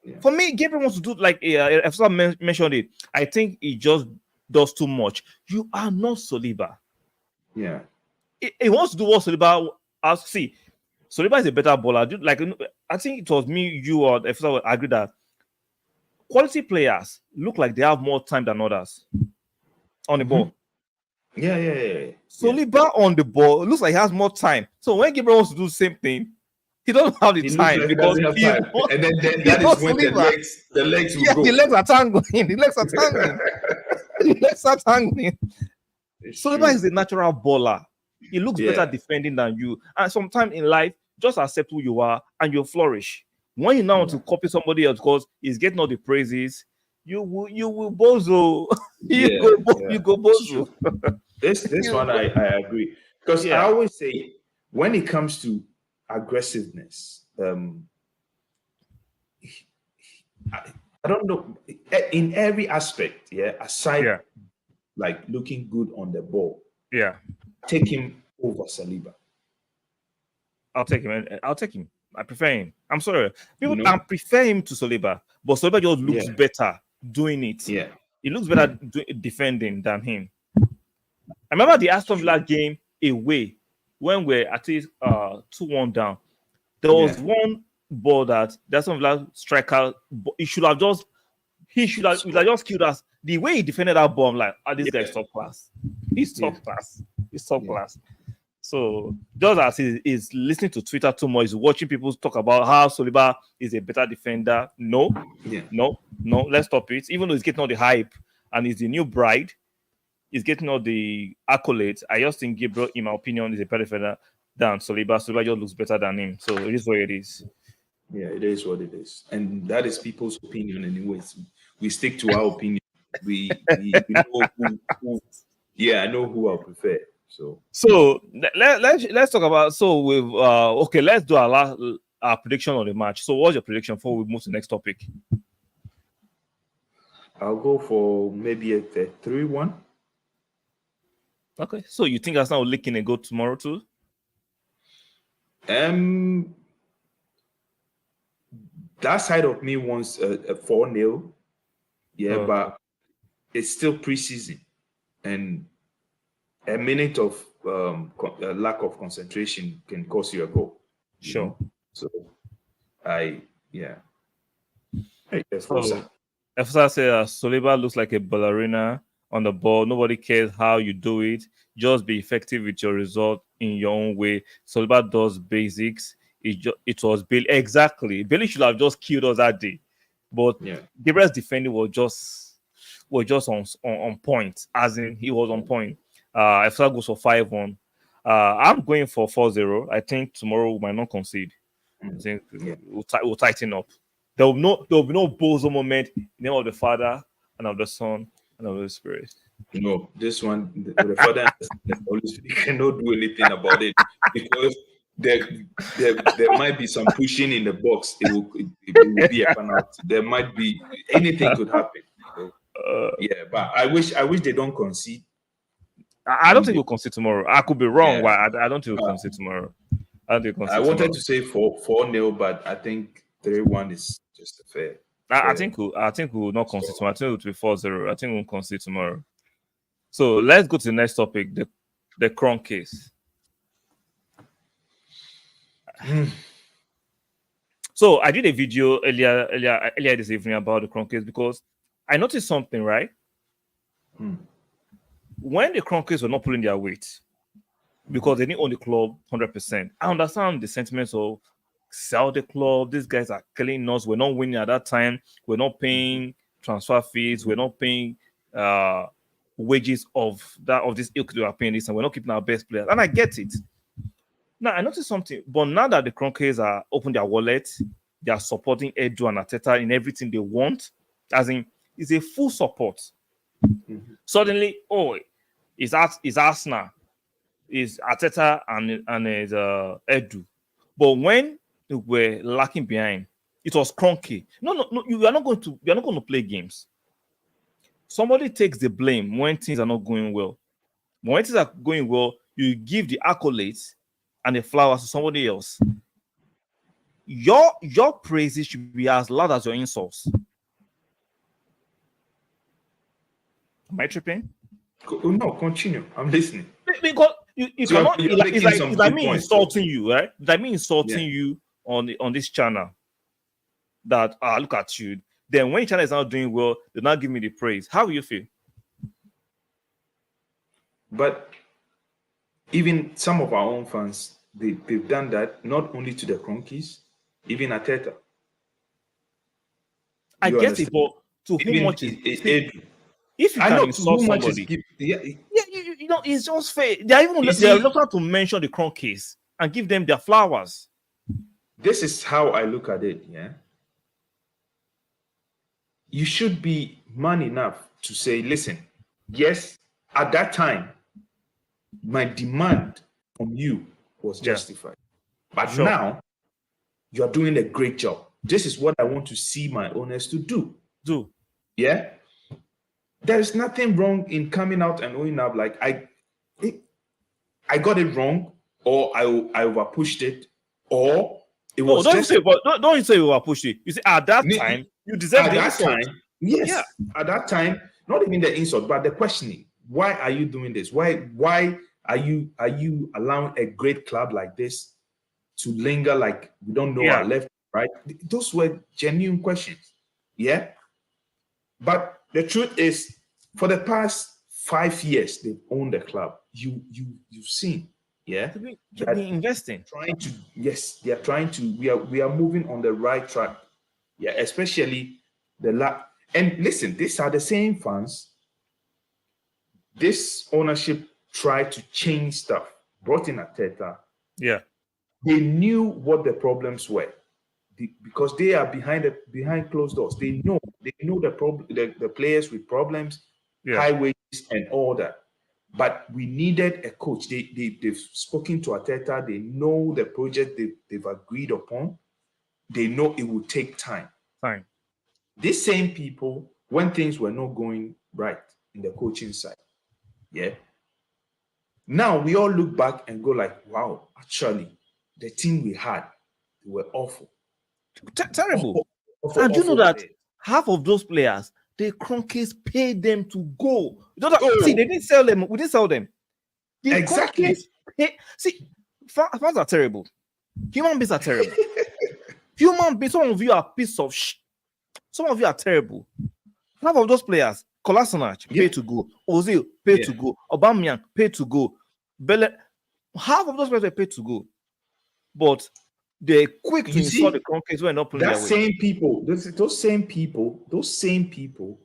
Yeah. For me, Gabriel wants to do like if someone mentioned it. I think he just does too much. You are not Saliba. Yeah. He wants to do what Saliba has. See, Saliba is a better bowler. Like I think it was me, you, or if someone agree that quality players look like they have more time than others on the ball. Yeah. Saliba on the ball looks like he has more time. So when Gabriel wants to do the same thing, he doesn't have the time like because and then that is when the legs will go. The legs are tangling. The legs are tangling. Saliba is a natural bowler. He looks better defending than you. And sometimes in life, just accept who you are and you'll flourish. When you now want to copy somebody else because he's getting all the praises, you will bozo. You go bozo. This one I agree. Because I always say when it comes to aggressiveness, I don't know, in every aspect, aside like looking good on the ball. Yeah. Take him over Saliba. I'll take him. I prefer him. I'm sorry. I prefer him to Saliba, but Saliba just looks better doing it. Yeah. He looks better defending than him. I remember the Aston Villa game away when we're at least 2-1 down. There was one ball that the Aston Villa striker, he should have just killed us. The way he defended that ball, I'm like, this guy is top class. He's top class. He's top class. So just as he's listening to Twitter too much, he's watching people talk about how Saliba is a better defender. No, let's stop it. Even though he's getting all the hype, and he's the new bride. He's getting all the accolades. I just think Gabriel, in my opinion, is a better defender than Saliba. Saliba just looks better than him. So it is what it is. Yeah, it is what it is, and that is people's opinion. Anyways, we stick to our opinion. We know who. Yeah, I know who I prefer. So let's talk about. So with okay, let's do our prediction on the match. So what's your prediction before we move to the next topic? I'll go for maybe a 3-1. Okay, so you think Arsenal will leak in a goal tomorrow too? That side of me wants a 4-0. Yeah, but it's still preseason, and a minute of lack of concentration can cost you a goal. Sure. So, yeah. Efsa said Soliba looks like a ballerina on the ball. Nobody cares how you do it. Just be effective with your result in your own way. Soliba does basics. It was Bailey. Exactly. Bailey should have just killed us that day. But Gabriel's defending was just on point. As in, he was on point. Efsa goes for 5-1. I'm going for 4-0. I think tomorrow we might not concede. I think we'll tighten up. There will be no bozo moment in the name of the Father and of the Son and of the Spirit. No, this one, the Father and the Holy Spirit cannot do anything about it because there might be some pushing in the box. It will be a penalty. There might be anything could happen. Yeah, but I wish they don't concede. I don't think we'll concede tomorrow. I could be wrong. Why? I don't think we'll concede tomorrow. I wanted to say 4-0, but I think 3-1 is just a fair. I think we'll not concede tomorrow. I think it will be 4-0. I think we'll concede tomorrow. So let's go to the next topic, the KROENKES. So I did a video earlier this evening about the KROENKES because I noticed something, right? When the KROENKES were not pulling their weight because they didn't own the club 100%, I understand the sentiments of sell the club. These guys are killing us. We're not winning at that time. We're not paying transfer fees. We're not paying wages of this ilk they are paying this, and we're not keeping our best players. And I get it. Now I noticed something, but now that the KROENKES are open their wallet, they are supporting Edu and Arteta in everything they want. As in, it's a full support. Suddenly, it's Arsenal, it's Arteta and it's Edu. But when we're lacking behind, it was KROENKE. No, you are not going to play games. Somebody takes the blame when things are not going well. When things are going well, you give the accolades and the flowers to somebody else. Your praises should be as loud as your insults. Am I tripping? No, continue. I'm listening. Because you cannot. It's like me insulting you, right? It's like me insulting you on this channel. That look at you. Then when your channel is not doing well, they not give me the praise. How will you feel? But even some of our own fans, they've done that not only to the KROENKES, even Arteta. I guess it, but to who much is if you can insult somebody, you know, it's just fair. They're looking to mention the KROENKES and give them their flowers. This is how I look at it. Yeah, you should be man enough to say, listen, yes, at that time, my demand from you was justified. But now, you're doing a great job. This is what I want to see my owners to do. Yeah? There is nothing wrong in coming out and owning up like, I got it wrong, or I over pushed it, or it was don't say you over pushed it. You say at that time, you deserve the insult. Yes, at that time, not even the insult, but the questioning. Why are you doing this? Why are you allowing a great club like this to linger like we don't know our left, right? Those were genuine questions. Yeah. But the truth is, for the past 5 years, they've owned the club. You've seen, they've been investing. They are trying to. We are moving on the right track. Yeah, especially and listen, these are the same fans this ownership tried to change stuff, brought in Arteta. Yeah. They knew what the problems were because they are behind closed doors. They know the problem, the players with problems, Yeah. high wages, and all that. But we needed a coach. They've spoken to Arteta. They know the project they've agreed upon. They know it will take time. Fine. These same people, when things were not going right in the coaching side, yeah. Now we all look back and go like, wow, actually, the team we had, they were awful. Terrible. Awful, And you know that players. half of those players, the Kroenkes paid them to go. You know that, see, they didn't sell them. We didn't sell them. The Exactly. See, fans are terrible. Human beings are terrible. Human beings, some of you are a piece of shit. Some of you are terrible. Half of those players, Kolasinac, paid to go. Ozil, paid to go. Aubameyang, paid to go. Half of those players were paid to go. But they're quick to install the Kroenkes when not playing that same people, those same people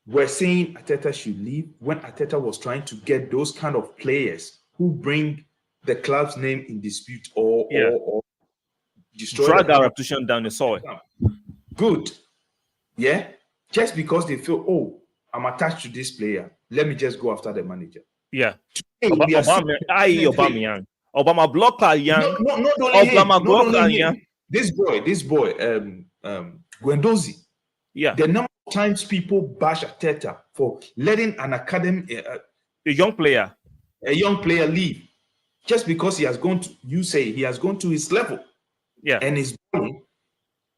were saying Arteta should leave when Arteta was trying to get those kind of players who bring the club's name in dispute or destroy drag our reputation down the soil. Good. Yeah. Just because they feel, oh, I'm attached to this player, let me just go after the manager. Yeah. Aubameyang. Obama blocker young. Not only him. This boy, Guendouzi. Yeah. The number of times people bash Arteta for letting an academy, a young player leave, just because he has gone to, he has gone to his level. Yeah. And is balling.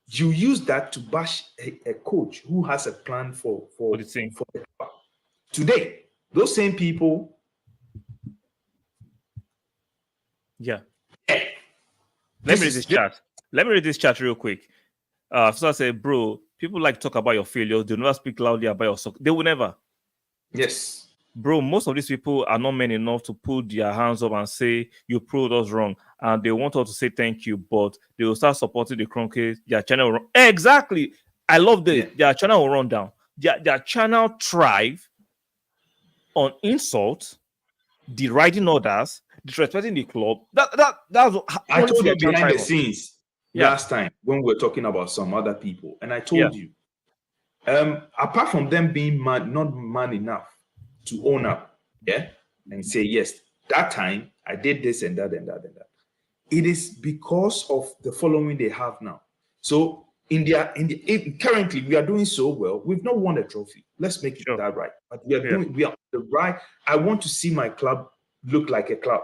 You use that to bash a coach who has a plan for the team. For the club. Today, those same people. Yeah. Let me read this chat. Let me read this chat real quick. So I said, bro, people like to talk about your failures. They never speak loudly about your success. They will never. Yes. Bro, most of these people are not men enough to put their hands up and say, you proved us wrong. And they want us to say thank you, but they will start supporting the Kroenkes. Their channel will run. Exactly. I love this. Yeah. Their channel will run down. Their channel thrive on insult, deriding others, disrespecting the club. That's I told you behind the scenes last time when we were talking about some other people, and I told you, apart from them being not man enough to own up, and say yes, that time I did this and that and that and that. It is because of the following they have now. So currently we are doing so well. We've not won a trophy. Let's make it that right. But we are the right. I want to see my club look like a club.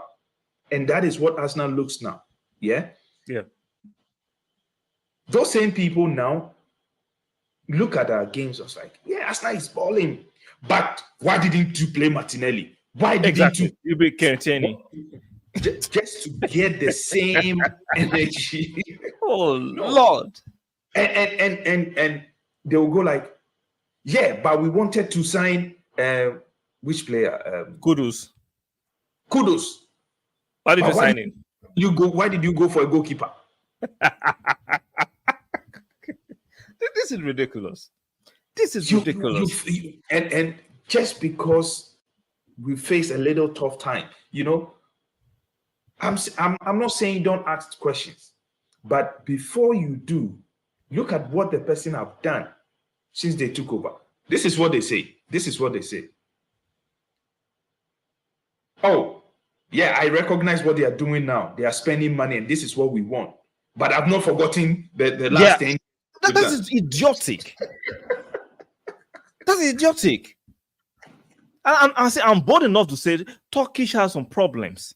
And that is what Arsenal looks now. Yeah. Yeah. Those same people now look at our games. I was like, yeah, Arsenal is balling. But why didn't you play Martinelli? Why didn't you be Kenny? Just to get the same energy. Oh Lord. And they will go like, yeah, but we wanted to sign which player? Kudus. Why did you sign him? Why did you go for a goalkeeper? This is ridiculous. This is ridiculous. And just because we face a little tough time, I'm not saying don't ask questions, but before you do, look at what the person have done since they took over. This is what they say. Oh, yeah, I recognize what they are doing now. They are spending money, and this is what we want. But I've not forgotten the last thing. That is idiotic. That's idiotic. I'm bold enough to say Turkish has some problems.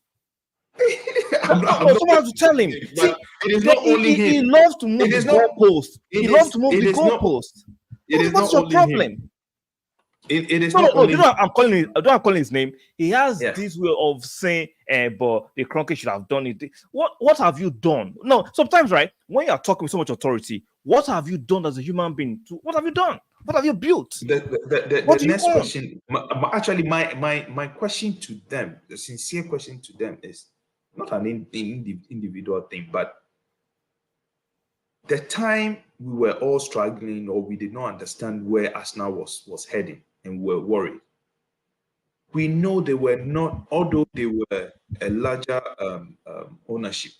Someone has to tell him. See, it is not only him. He loves to move the goalpost. He loves to move the goalpost. What's your problem? It is not only. I'm calling his name. He has this way of saying, but the Kroenkes should have done it. What have you done? No, sometimes, right, when you are talking with so much authority, what have you done as a human being? What have you done? What have you built? The next question, actually, my question to them, the sincere question to them is not an individual thing, but the time we were all struggling or we did not understand where Arsenal was heading and we were worried. we know they were not, although they were a larger ownership,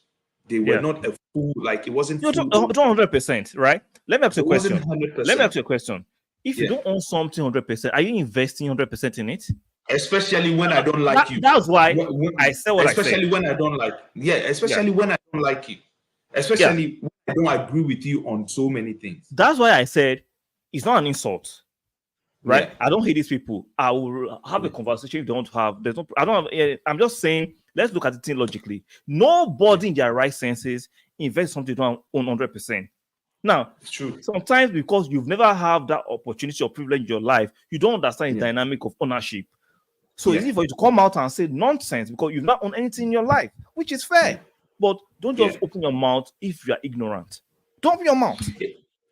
they were Yeah. not a full, like it wasn't You full. don't 100%, right? Let me ask you a It wasn't question. Let me ask 100%. you a question. If you Yeah. don't own something 100%, are you investing 100% in it? Especially when I don't like you. That's why I said what I said. Especially when I don't like, yeah, Yeah. especially when I don't like you. Yeah. Especially when I don't agree with you on so many things. That's why I said it's not an insult, right? Yeah. I don't hate these people. I will have a Yeah. conversation if they don't have. There's no. I don't have. I'm just saying. Let's look at the thing logically. Nobody in their right senses invests something they don't own 100%. Now, It's true. sometimes because you've never had that opportunity or privilege in your life, you don't understand the Yeah. dynamic of ownership. So it's Yeah. easy for you to come out and say nonsense because you've not owned anything in your life, which is fair. Yeah. But don't Yeah. just open your mouth if you are ignorant. Don't open your mouth.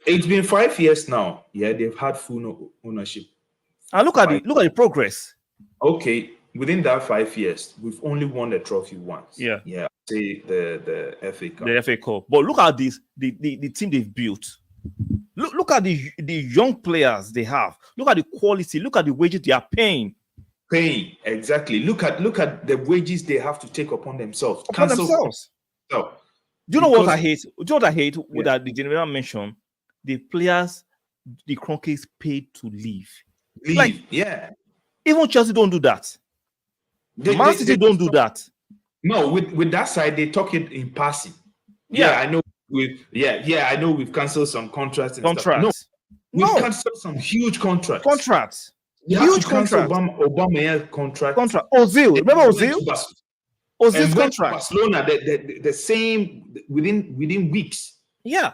It's been 5 years now. Yeah, they've had full ownership. And look at the progress. Okay, within that 5 years, we've only won the trophy once. Yeah. Yeah. Say the FA Cup. The FA Cup. But look at this, the team they've built. Look at the young players they have. Look at the quality. Look at the wages they are paying. Exactly. Look at the wages they have to take upon themselves. Upon themselves. So, do you know what I hate? Do you know what I hate? That the general mentioned the players, the KROENKES paid to leave. Like, yeah. Even Chelsea don't do that. Man City don't do that. No, with that side, they talk it in passing. Yeah, I know. I know we've cancelled some contracts and stuff. No, we've canceled some huge contracts. You have to cancel Obama contract. Ozil, remember Ozil? Ozil's contract. Barcelona, the same within weeks. Yeah,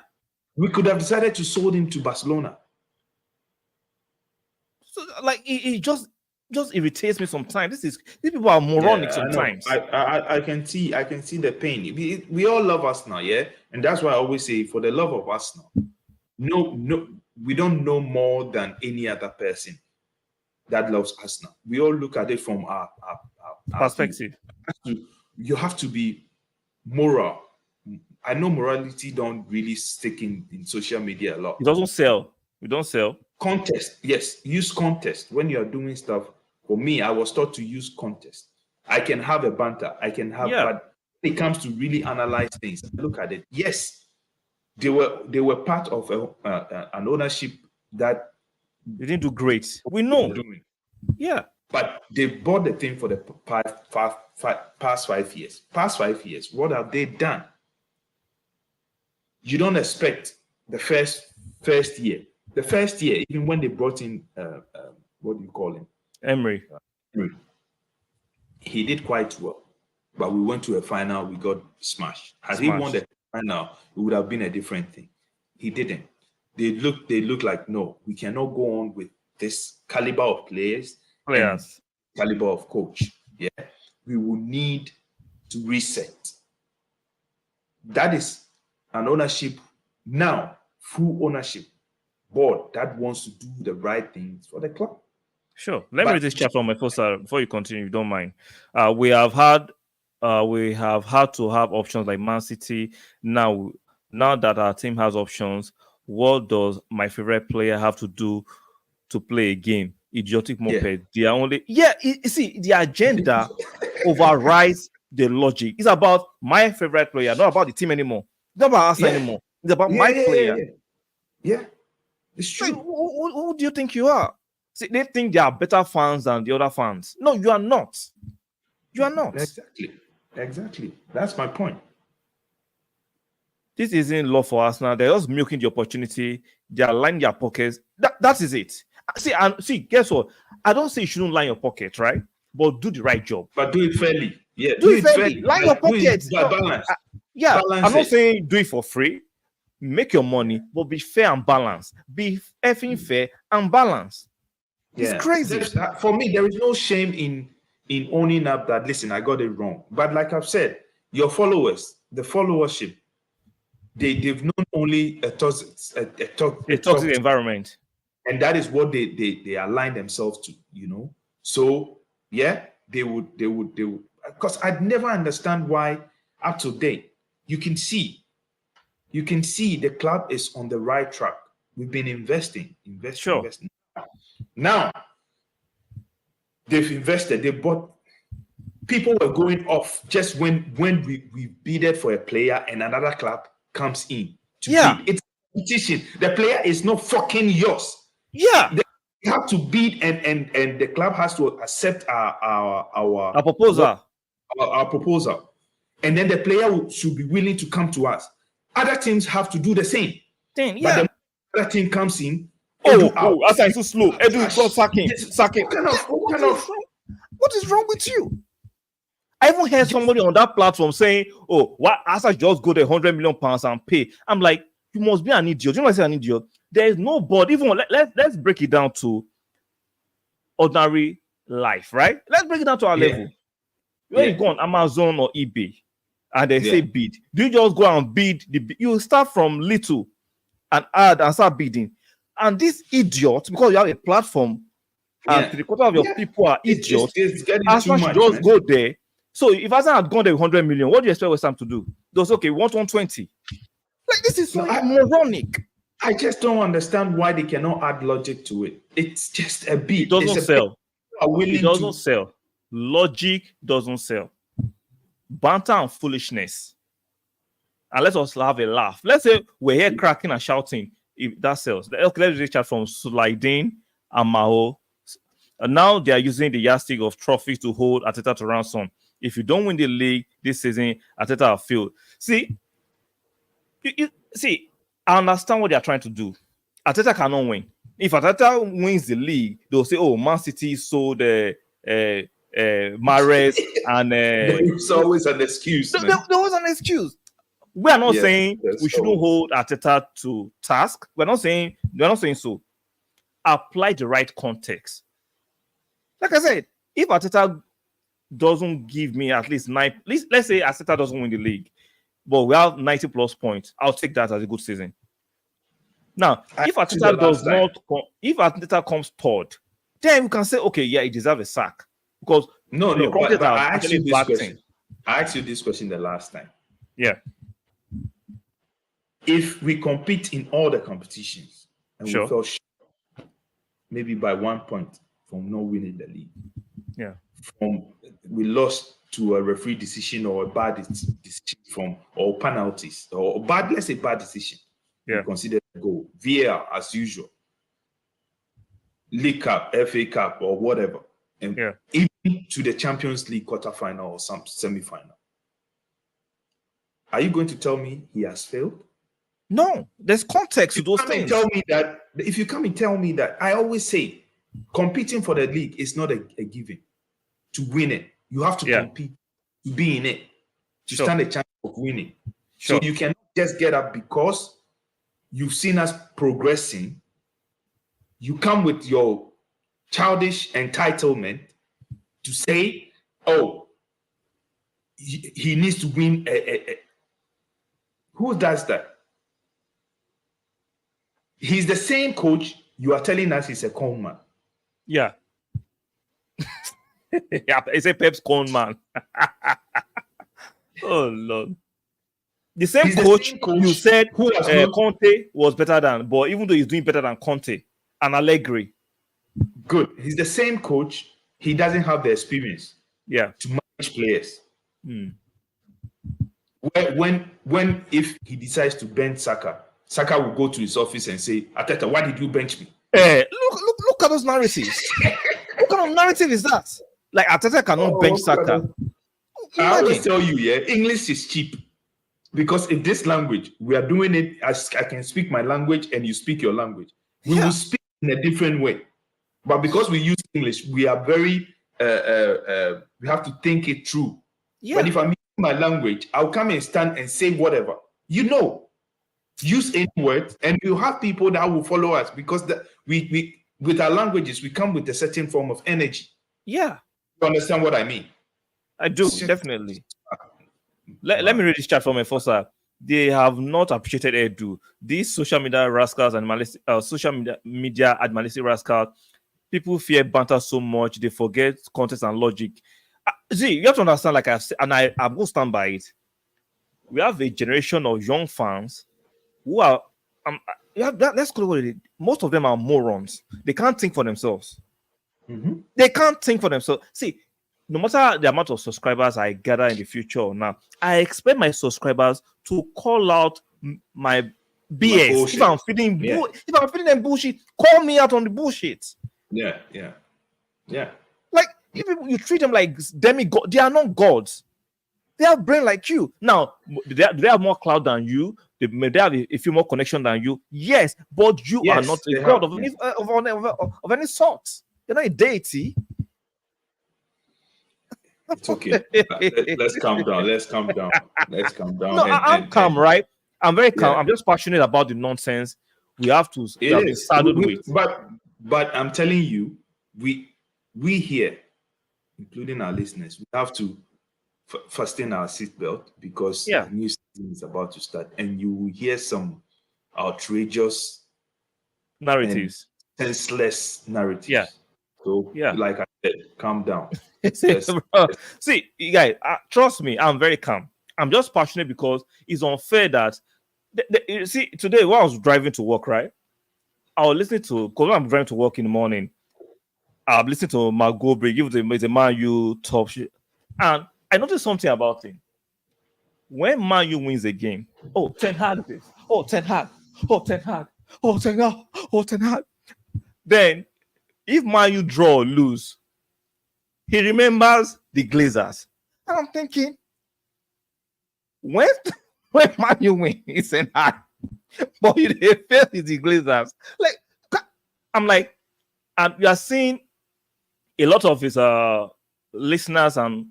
we could have decided to sold him to Barcelona. So, like, it just irritates me sometimes. These people are moronic sometimes. I can see the pain. We all love Arsenal, yeah, and that's why I always say, for the love of Arsenal, no, we don't know more than any other person that loves Arsenal. We all look at it from our perspective. You have to be moral. I know morality don't really stick in social media a lot. It doesn't sell. We don't sell. Contest, yes. Use contest when you are doing stuff. For me, I was taught to use contest. I can have a banter. I can have, but when it comes to really analyze things, look at it. Yes, they were part of an ownership that they didn't do great. We know. Yeah. But they bought the thing for the past 5 years. Past 5 years, what have they done? You don't expect the first year. The first year, even when they brought in, what do you call him? Emery. He did quite well. But we went to a final, we got smashed. Had he won the final, it would have been a different thing. He didn't. They look like, no, we cannot go on with this caliber of players. Caliber of coach. Yeah. We will need to reset. That is an ownership now, full ownership board that wants to do the right things for the club. Sure. Let me read this chapter on my first before you continue, if you don't mind. We have had to have options like Man City. Now that our team has options, what does my favorite player have to do to play a game? Idiotic moped. They are only you see, the agenda overrides the logic. It's about my favorite player, not about the team anymore. It's not about us anymore. It's about my player. Yeah. It's true. Like, who do you think you are? See, they think they are better fans than the other fans. No, you are not. You are not. Exactly. That's my point. This isn't love for Arsenal. They're just milking the opportunity. They are lining their pockets. That is it. See, guess what? I don't say you shouldn't line your pocket, right? But do the right job. But do it fairly. Yeah, do it fairly. Line your pockets. Balance. I'm not saying do it for free. Make your money, but be fair and balanced. Be effing fair and balanced. It's crazy. For me, there is no shame in owning up that, listen, I got it wrong. But like I've said, your followers, the followership, they've known only a toxic environment. And that is what they align themselves to, you know. So yeah, they would because I'd never understand why up to date you can see the club is on the right track. We've been investing. Now they've invested. They bought. People were going off just when we bidded for a player and another club comes in to bid. It's competition. The player is not fucking yours. Yeah. They have to bid, and the club has to accept our proposal. Our proposal, and then the player should be willing to come to us. Other teams have to do the same. But the other team comes in. Asa is so slow. Edu, sack him. What is wrong with you? I even heard somebody on that platform saying, "Oh, why Asa just go to £100 million and pay?" I'm like, you must be an idiot. You know why I say an idiot? There is no board. Even let's break it down to ordinary life, right? Let's break it down to our level. When you go on Amazon or eBay and they say bid, do you just go and bid? You start from little and add and start bidding. And this idiot, because you have a platform and 3/4 of your people are idiots, Arsenal should just go there. So if Arsenal had gone there 100 million, what do you expect West Ham to do? Those okay, we want 120. Like, this is so moronic. I just don't understand why they cannot add logic to it. It's just a bid. It doesn't sell. It doesn't sell. Logic doesn't sell. Banter and foolishness. And let us have a laugh. Let's say we're here cracking and shouting. If that sells. Let's reach out from Sulaidin and Maho. And now they are using the yardstick of trophies to hold Arteta to ransom. If you don't win the league this season, Arteta will fail. See, I understand what they are trying to do. Arteta cannot win. If Arteta wins the league, they'll say, "Oh, Man City sold Mahrez and." It's always an excuse. There was an excuse. We are not saying we shouldn't hold Arteta to task. We're not saying so. Apply the right context. Like I said, if Arteta doesn't give me at least 9, let's say Arteta doesn't win the league, but we have 90 plus points, I'll take that as a good season. Now, if Arteta does not, if Arteta comes third, then we can say, okay, yeah, he deserves a sack. Because but I asked you this question. I asked you this question the last time. Yeah. If we compete in all the competitions and we fell short, maybe by 1 point from not winning the league. Yeah. We lost to a referee decision or a bad decision or penalties or let's say bad decision. Yeah. We consider a goal. VAR as usual. League Cup, FA Cup or whatever. And even to the Champions League quarterfinal or some semi-final. Are you going to tell me he has failed? No, there's context to those things. If you come and tell me that, I always say competing for the league is not a given. To win it, you have to compete to be in it, to stand a chance of winning. So you cannot just get up because you've seen us progressing. You come with your childish entitlement to say, "Oh, he needs to win." Who does that? He's the same coach you are telling us he's a con man. Yeah. It's a Pep's con man. Oh, Lord. The same coach you said Conte was better than, but even though he's doing better than Conte and Allegri. Good. He's the same coach. He doesn't have the experience to manage players. When if he decides to bench Saka will go to his office and say, "Arteta, why did you bench me?" Look at those narratives. What kind of narrative is that? Like Arteta cannot bench Saka. I always tell you, English is cheap. Because in this language, we are doing it as I can speak my language and you speak your language. We will speak in a different way. But because we use English, we are very, we have to think it through. Yeah. But if I'm using my language, I'll come and stand and say whatever. Use any word, and you have people that will follow us because we with our languages, we come with a certain form of energy. Yeah. You understand what I mean? I do, definitely. Let me read this chat from Enforcer. They have not appreciated Edu. These social media rascals and social media animalistic rascals, people fear banter so much, they forget context and logic. See, you have to understand, like I've said, and I'm going to stand by it. We have a generation of young fans who are, let's call it what it is. Most of them are morons. They can't think for themselves. They can't think for themselves. See, no matter the amount of subscribers I gather in the future now, I expect my subscribers to call out my BS. If I'm feeding them bullshit, call me out on the bullshit. Yeah. Like, if you treat them like demigod, they are not gods. They have brain like you. Now, do they have more cloud than you? They have a few more connection than you. Yes, but you are not a god of any sort. You're not a deity. It's okay. Let's calm down. No, I'm calm, right? I'm very calm. I'm just passionate about the nonsense we have to be saddled with. But I'm telling you, we here, including our listeners, we have to fasten our seatbelt because the new season is about to start, and you will hear some outrageous narratives, senseless narratives. Yeah. So, like I said, calm down. See, guys, trust me, I'm very calm. I'm just passionate because it's unfair that you see, today when I was driving to work, right? I was listening to, because when I'm driving to work in the morning, I'm listening to Margot Bray, give the Man U top shit. And I noticed something about him. When Man U wins a game, Ten Hag this. Ten Hag. Ten Hag. Ten Hag. Then, if Man U draw or lose, he remembers the Glazers. And I'm thinking, when Man U win, it's Ten Hag. But you fail the Glazers. Like, I'm like, and we are seeing a lot of his listeners and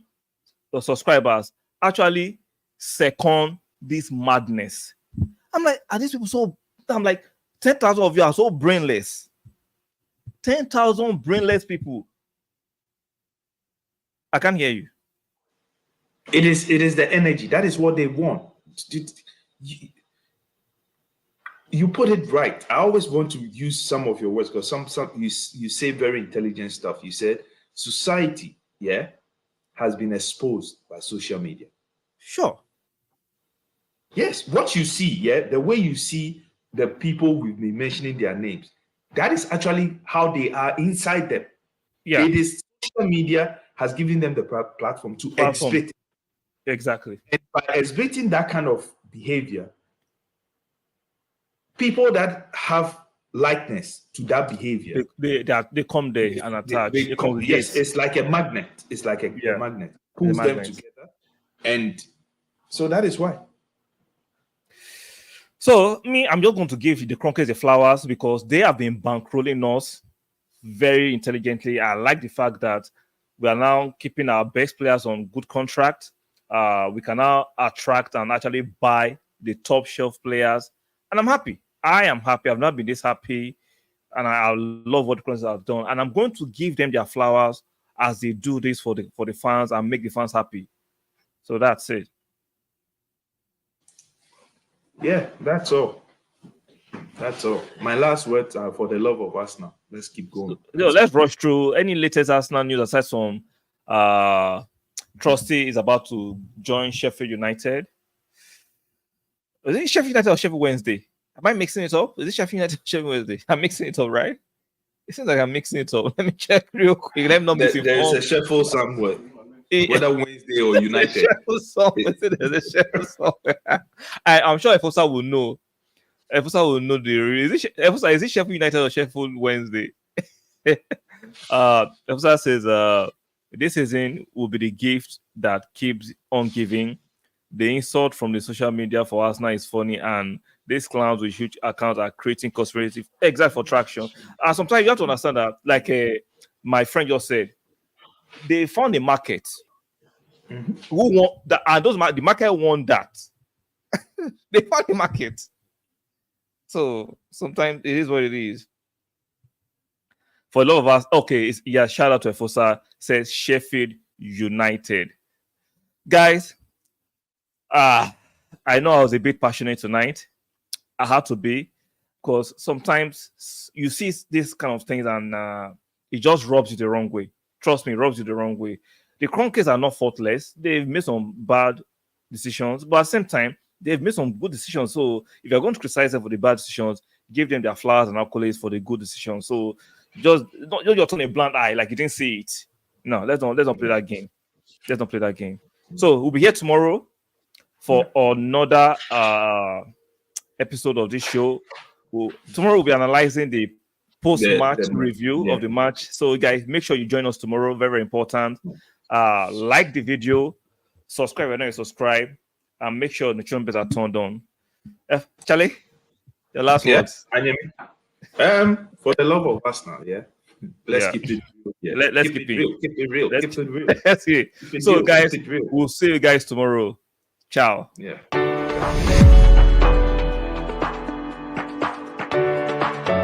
subscribers actually second this madness. I'm like, are these people so? I'm like, 10,000 of you are so brainless. 10,000 brainless people. I can't hear you. It is the energy. That is what they want. You put it right. I always want to use some of your words because some you say very intelligent stuff. You said society, has been exposed by social media. Sure. Yes, what you see, the way you see the people we've been mentioning their names, that is actually how they are inside them. Yeah. It is social media has given them the platform to exhibit. Exactly. And by exhibiting that kind of behavior, people that have likeness to that behavior, they come there and attach. Yes, it's like a magnet. It's like a magnet. Pulls them together. And so that is why. So I'm just going to give the KROENKES the flowers because they have been bankrolling us very intelligently. I like the fact that we are now keeping our best players on good contract. We can now attract and actually buy the top shelf players. And I'm happy. I am happy. I've not been this happy. And I love what the KROENKES have done. And I'm going to give them their flowers as they do this for the fans and make the fans happy. So that's it. Yeah, that's all. That's all. My last words are for the love of Arsenal. Let's keep going. Let's rush through any latest Arsenal news aside from Trusty is about to join Sheffield United. Is it Sheffield United or Sheffield Wednesday? Am I mixing it up? Is it Sheffield United or Sheffield Wednesday? I'm mixing it up, right? It seems like I'm mixing it up. Let me check real quick. Let me not miss it. There is a Sheffield somewhere. Whether Wednesday or United. There's a Sheffield somewhere. I'm sure Efosa will know. Efosa will know is it Sheffield United or Sheffield Wednesday? Efosa says this season will be the gift that keeps on giving. The insult from the social media for Arsenal is funny, and these clowns with huge accounts are creating conspiracy exact for traction. And sometimes you have to understand that, like my friend just said, they found a market who want that, and the market want that. They found the market. So sometimes it is what it is. For a lot of us, okay, shout out to Efosa, says Sheffield United. Guys, I know I was a bit passionate tonight. I had to be, because sometimes you see this kind of things and it just rubs you the wrong way. Trust me, it rubs you the wrong way. The KROENKES are not faultless. They've made some bad decisions, but at the same time, they've made some good decisions. So if you're going to criticize them for the bad decisions, give them their flowers and accolades for the good decisions. So Just don't turn a blind eye like you didn't see it. No, let's not play that game. Let's not play that game. So we'll be here tomorrow Yeah. for another episode of this show. Tomorrow we'll be analyzing the post-match review of the match. So guys, make sure you join us tomorrow. Very, very important. Like the video, subscribe when you subscribe, and make sure the bells are turned on. Charlie, your last words. For the love of Arsenal, let's keep it real. Yeah. Let's keep it real. Keep it real. Keep it real. Let's see. So guys, we'll see you guys tomorrow. Ciao. Yeah.